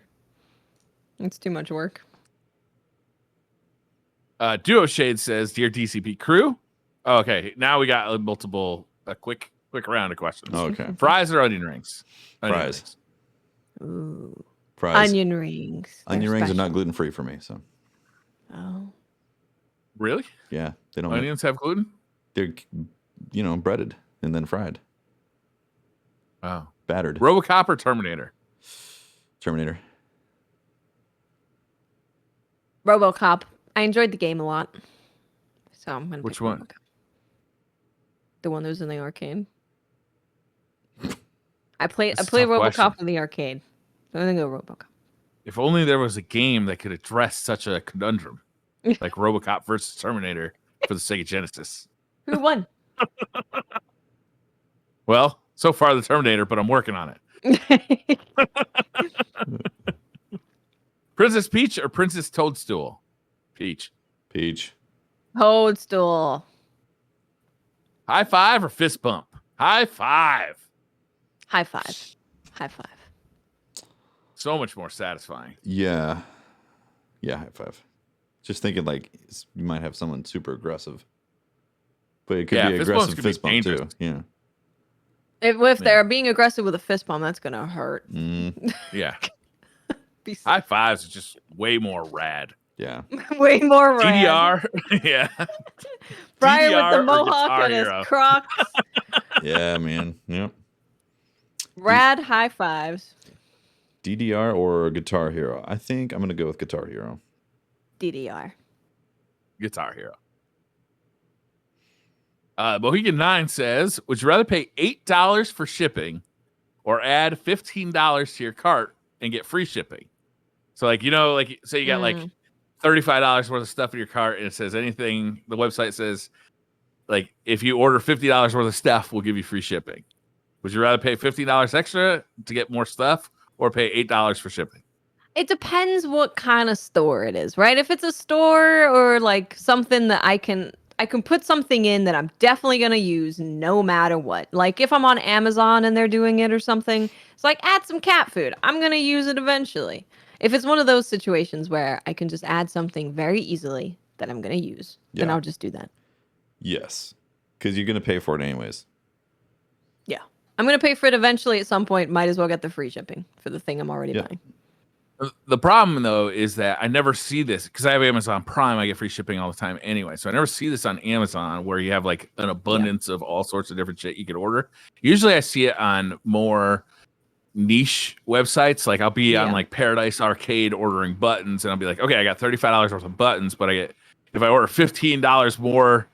It's too much work. Duo Shade says, "Dear DCP crew." Oh, okay, now we got a quick round of questions. Oh, okay. Fries or onion rings? Fries. Ooh. Fries. Onion rings. They're Onion rings are not special. gluten free for me. So Oh. Really? yeah, they don't. Onions have gluten? They're, you know, breaded and then fried, Oh. battered. RoboCop or Terminator? Terminator. RoboCop. I enjoyed the game a lot. So I'm gonna Which pick one? RoboCop. The one that was in the arcade. I play That's a RoboCop tough question. in the arcade. So I'm gonna go RoboCop. If only there was a game that could address such a conundrum, like RoboCop versus Terminator for the Sega Genesis. Who won? Well, so far the Terminator, but I'm working on it. Princess Peach or Princess Toadstool? Peach. Peach. Toadstool. High five or fist bump? High five. High five. High five. So much more satisfying. Yeah. Yeah, high five. Just thinking like you might have someone super aggressive. But it could Yeah, be fist bumps aggressive could be fist bump too. dangerous. Yeah. If they're being aggressive with a fist bump, that's gonna hurt. Mm, Yeah. Be so- High fives are just way more rad. yeah. way more rad. DDR. Yeah. Brian with DDR the or mohawk Guitar and his Hero? Crocs. Yeah, man. Yep. Rad high fives. DDR or Guitar Hero? I think I'm going to go with Guitar Hero. DDR. Guitar Hero. Mohegan 9 says, would you rather pay $8 for shipping or add $15 to your cart and get free shipping? So like, you know, like say you got like $35 worth of stuff in your cart and it says anything, the website says like if you order $50 worth of stuff, we'll give you free shipping. Would you rather pay $15 extra to get more stuff or pay $8 for shipping? It depends what kind of store it is, right? If it's a store or like something that I can put something in that I'm definitely going to use no matter what. Like if I'm on Amazon and they're doing it or something, it's like add some cat food. I'm going to use it eventually. If it's one of those situations where I can just add something very easily that I'm going to use, then Yeah. I'll just do that. Yes. Because you're going to pay for it anyways. Yeah. I'm going to pay for it eventually at some point. Might as well get the free shipping for the thing I'm already Yeah. buying. The problem, though, is that I never see this because I have Amazon Prime. I get free shipping all the time anyway. So I never see this on Amazon where you have like an abundance of all sorts of different shit you could order. Usually I see it on more niche websites. Like I'll be on like Paradise Arcade ordering buttons and I'll be like, okay, I got $35 worth of buttons, but if I order $15 more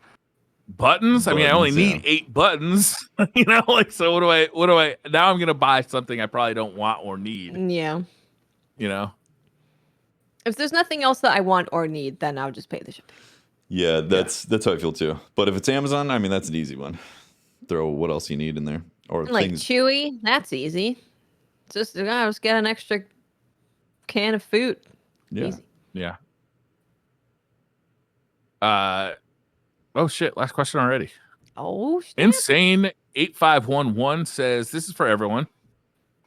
buttons, I mean, I only need 8 buttons, you know, like, so what do I, now I'm going to buy something I probably don't want or need. Yeah. You know, if there's nothing else that I want or need, then I'll just pay the shipping. Yeah, that's how I feel too. But if it's Amazon, I mean, that's an easy one. Throw what else you need in there, or Like things. Chewy, that's easy. Just get an extra can of food. Yeah. Easy. yeah. Oh shit! Last question already. Oh, shit. Insane 8511 says this is for everyone.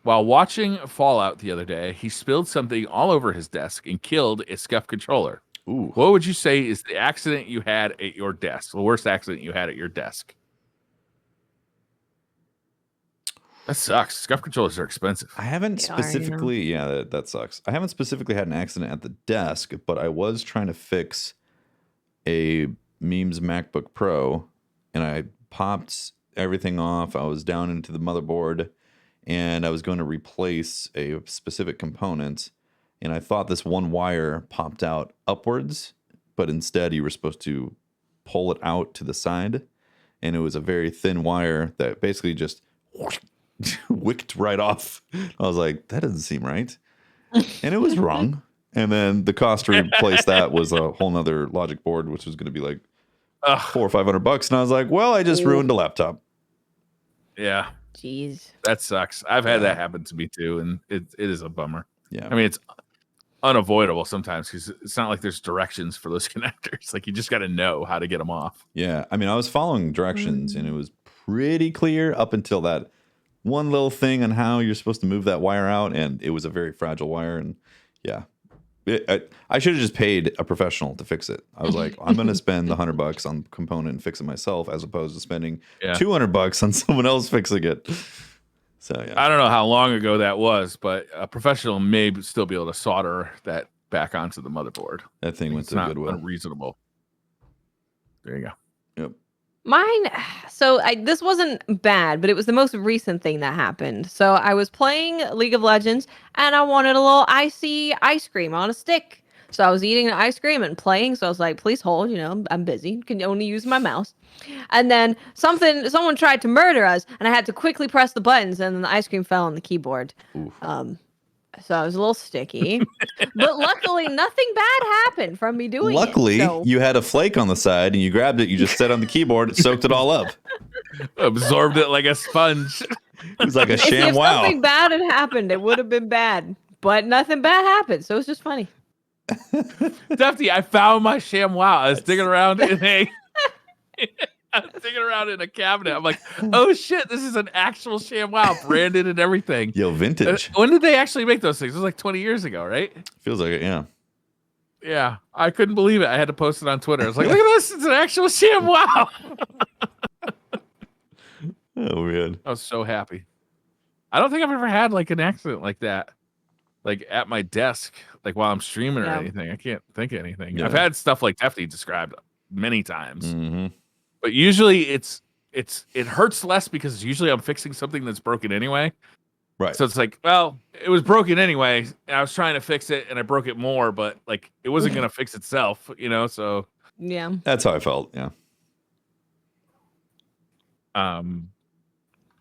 While watching Fallout the other day, he spilled something all over his desk and killed a Scuf controller. Ooh. What would you say is the accident you had at your desk? The worst accident you had at your desk? That sucks. Scuff controllers are expensive. I haven't specifically, yeah, that sucks. I haven't specifically had an accident at the desk, but I was trying to fix a Memes MacBook Pro, and I popped everything off. I was down into the motherboard, and I was going to replace a specific component, and I thought this one wire popped out upwards, but instead you were supposed to pull it out to the side, and it was a very thin wire that basically just wicked right off. I was like, that doesn't seem right. And it was wrong. And then the cost to replace that was a whole nother logic board, which was going to be like $400 or $500. And I was like, well, I just ruined a laptop. Yeah. Jeez. That sucks. I've had that happen to me too. And it is a bummer. Yeah. I mean, it's unavoidable sometimes because it's not like there's directions for those connectors. Like you just got to know how to get them off. Yeah. I mean, I was following directions and it was pretty clear up until that one little thing on how you're supposed to move that wire out, and it was a very fragile wire. And yeah, I should have just paid a professional to fix it. I was like, I'm going to spend the $100 on the component and fix it myself, as opposed to spending $200 on someone else fixing it. So yeah, I don't know how long ago that was, but a professional may still be able to solder that back onto the motherboard. That thing went to Goodwill. Unreasonable. There you go. Yep. Mine, so this wasn't bad, but it was the most recent thing that happened. So I was playing League of Legends, and I wanted a little icy ice cream on a stick. So I was eating the ice cream and playing. So I was like, please hold, I'm busy. Can only use my mouse. And then someone tried to murder us, and I had to quickly press the buttons, and then the ice cream fell on the keyboard. Oof. So I was a little sticky, but luckily nothing bad happened from me doing Luckily, it. you had a flake on the side and you grabbed it. You just set on the keyboard. It soaked it all up. Absorbed it like a sponge. It was like a sham if wow. something bad had happened, it would have been bad, but nothing bad happened. So it was just funny. Defty, I found my sham wow. I was digging around in a cabinet. I'm like, oh shit, this is an actual sham wow, branded and everything. Yo, vintage. When did they actually make those things? It was like 20 years ago, right? Feels like it, yeah. Yeah, I couldn't believe it. I had to post it on Twitter. I was like, look at this, it's an actual sham wow. Oh man. I was so happy. I don't think I've ever had like an accident like that, like at my desk, like while I'm streaming or anything. I can't think of anything. Yeah. I've had stuff like Defty described many times. Mm-hmm. But usually it hurts less because usually I'm fixing something that's broken anyway. Right. So it's like, well, it was broken anyway. And I was trying to fix it and I broke it more, but like it wasn't going to fix itself, so. Yeah. That's how I felt. Yeah.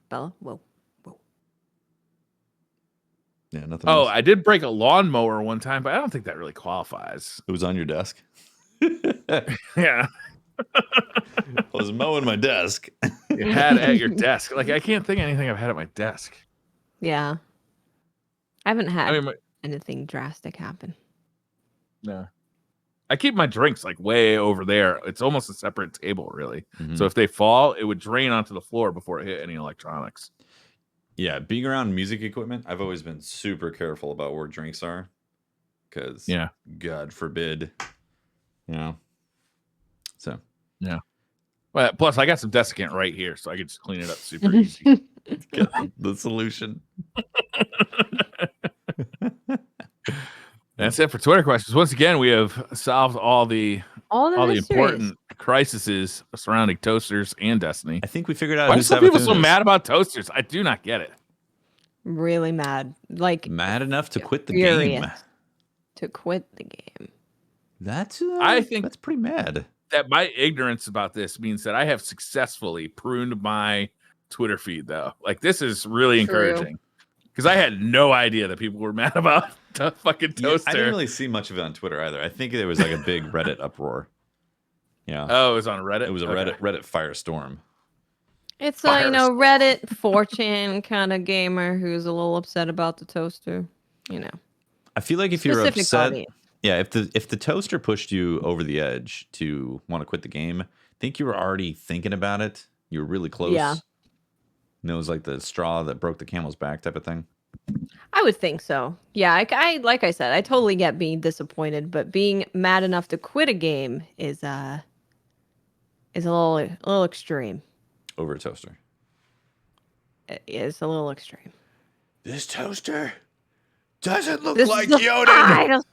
Bella, whoa. Yeah. Nothing. Oh, else. I did break a lawnmower one time, but I don't think that really qualifies. It was on your desk. Yeah. I was mowing my desk. You had it at your desk. Like, I can't think of anything I've had at my desk. Yeah. I haven't had I mean, anything drastic happen. no. I keep my drinks like way over there. It's almost a separate table, really. Mm-hmm. So if they fall, it would drain onto the floor before it hit any electronics. Yeah, being around music equipment, I've always been super careful about where drinks are. Because, God forbid, So, yeah. Well, plus, I got some desiccant right here, so I can just clean it up super easy. Get the solution. That's it for Twitter questions. Once again, we have solved all the important crises surrounding toasters and Destiny. I think we figured out. Why are some people so mad about toasters? I do not get it. Really mad, like mad enough to quit the game. To quit the game. That's I think that's pretty mad. That my ignorance about this means that I have successfully pruned my Twitter feed, though. Like, this is really encouraging. Because I had no idea that people were mad about the fucking toaster. Yeah, I didn't really see much of it on Twitter either. I think there was like a big Reddit uproar. Yeah. Oh, it was on Reddit? It was a Reddit firestorm. It's a, Reddit 4chan kind of gamer who's a little upset about the toaster, I feel like if you're upset, audience. Yeah, if the toaster pushed you over the edge to want to quit the game, I think you were already thinking about it. You were really close. Yeah. And it was like the straw that broke the camel's back type of thing. I would think so. Yeah, I like I said, I totally get being disappointed, but being mad enough to quit a game is a little extreme. Over a toaster. It's a little extreme. This toaster doesn't look This like is the Yoden. final-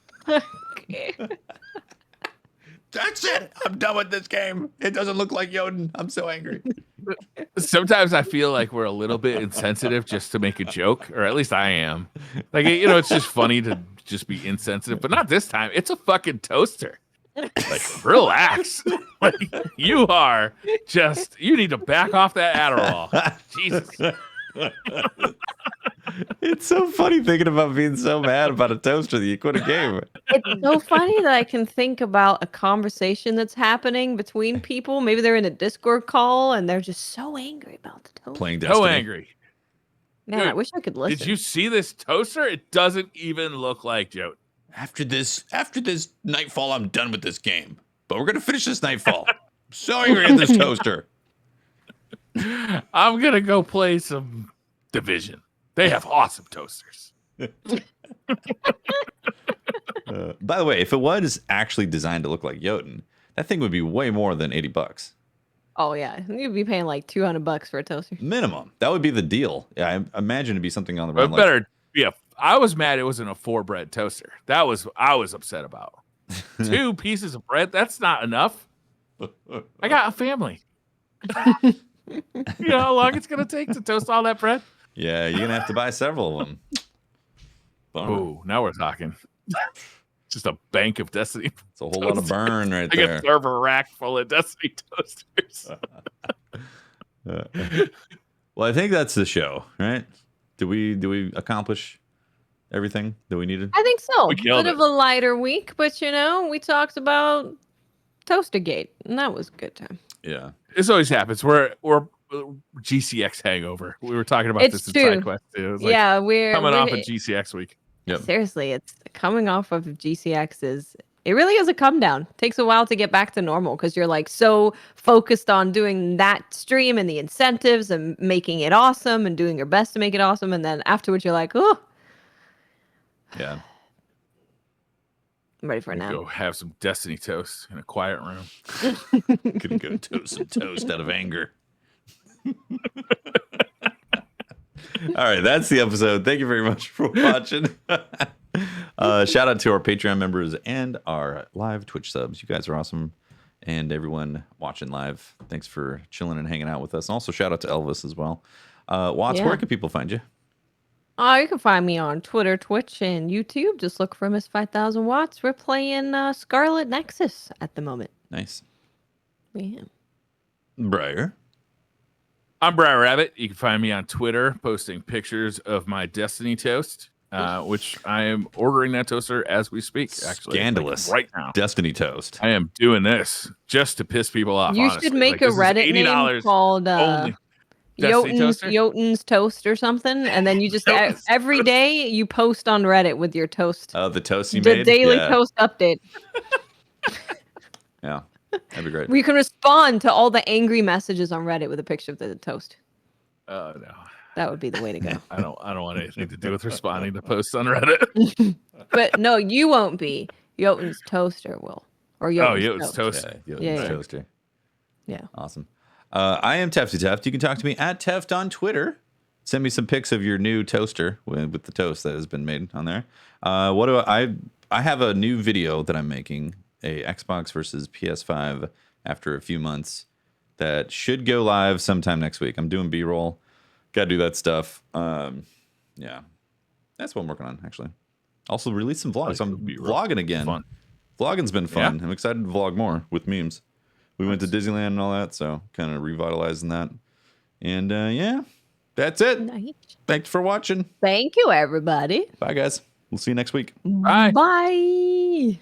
That's it. I'm done with this game. It doesn't look like Yoden. I'm so angry. Sometimes I feel like we're a little bit insensitive just to make a joke, or at least I am. Like, you know, it's just funny to just be insensitive, but not this time. It's a fucking toaster. Like, relax. Like, you need to back off that Adderall. Jesus. It's so funny thinking about being so mad about a toaster that you quit a game. It's so funny that I can think about a conversation that's happening between people. Maybe they're in a Discord call and they're just so angry about the toaster. Playing Destiny. So angry. Man, Dude, I wish I could listen. Did you see this toaster? It doesn't even look like Jote. After this Nightfall, I'm done with this game. But we're gonna finish this Nightfall. I'm so angry at this toaster. I'm gonna go play some Division. They have awesome toasters. By the way, if it was actually designed to look like Jotun, that thing would be way more than $80. Oh yeah, you'd be paying like $200 for a toaster. Minimum. That would be the deal. Yeah, I imagine it'd be something on the But round. better be a. I was mad it wasn't a 4-bread toaster. I was upset about. 2 pieces of bread. That's not enough. I got a family. You know how long it's gonna take to toast all that bread? Yeah, you're gonna have to buy several of them. Oh, now we're talking. Just a bank of Destiny. It's a whole lot of burn right Like there. a server rack full of Destiny toasters. Well, I think that's the show, right? Do we accomplish everything that we needed? I think so. We killed Bit of it. a lighter week, but you know, we talked about Toastergate, and that was a good time. Yeah. This always happens. We're GCX hangover. We were talking about It's this true. in SideQuest too. It was like Yeah, we're coming off of GCX week. Yep. Seriously, it's coming off of GCX it really is a come down. Takes a while to get back to normal because you're like so focused on doing that stream and the incentives and making it awesome and doing your best to make it awesome, and then afterwards you're like, oh, Yeah. I'm ready for a nap. Go have some Destiny toast in a quiet room. Could go toast some toast out of anger. All right, that's the episode. Thank you very much for watching. Shout out to our Patreon members and our live Twitch subs. You guys are awesome. And everyone watching live, thanks for chilling and hanging out with us. And also shout out to Elvis as well. Watts, Yeah. where can people find you? You can find me on Twitter, Twitch, and YouTube. Just look for Miss 5000 Watts. We're playing Scarlet Nexus at the moment. Nice. Yeah. Briar. I'm Briar Rabbit. You can find me on Twitter posting pictures of my Destiny toast, which I am ordering that toaster as we speak. Actually, Scandalous. like, right now. Destiny toast. I am doing this just to piss people off. You honestly. should make Like, a this is Reddit name $80 called only. Destiny toaster? Jotun's Toast or something, and then you just Jotun's every day you post on Reddit with your toast. The toast you The made? daily Yeah. toast update. Yeah, that'd be great. We can respond to all the angry messages on Reddit with a picture of the toast. Oh no, That would be the way to go. I don't want anything to do with responding to posts on Reddit. But no, you won't be. Jotun's Toaster will. Or Jotun's Jotun's Toast. Toast. Yeah, Yeah. toaster. Yeah. Awesome. I am Tefty Teft. You can talk to me at Teft on Twitter. Send me some pics of your new toaster with the toast that has been made on there. What do I have a new video that I'm making, a Xbox versus PS5 after a few months that should go live sometime next week. I'm doing B-roll. Got to do that stuff. Yeah. That's what I'm working on, actually. Also release some vlogs. I'm vlogging again. Fun. Vlogging's been fun. Yeah. I'm excited to vlog more with memes. We went to Disneyland and all that, so kind of revitalizing that. And yeah, that's it. Nice. Thanks for watching. Thank you, everybody. Bye, guys. We'll see you next week. Bye. Bye.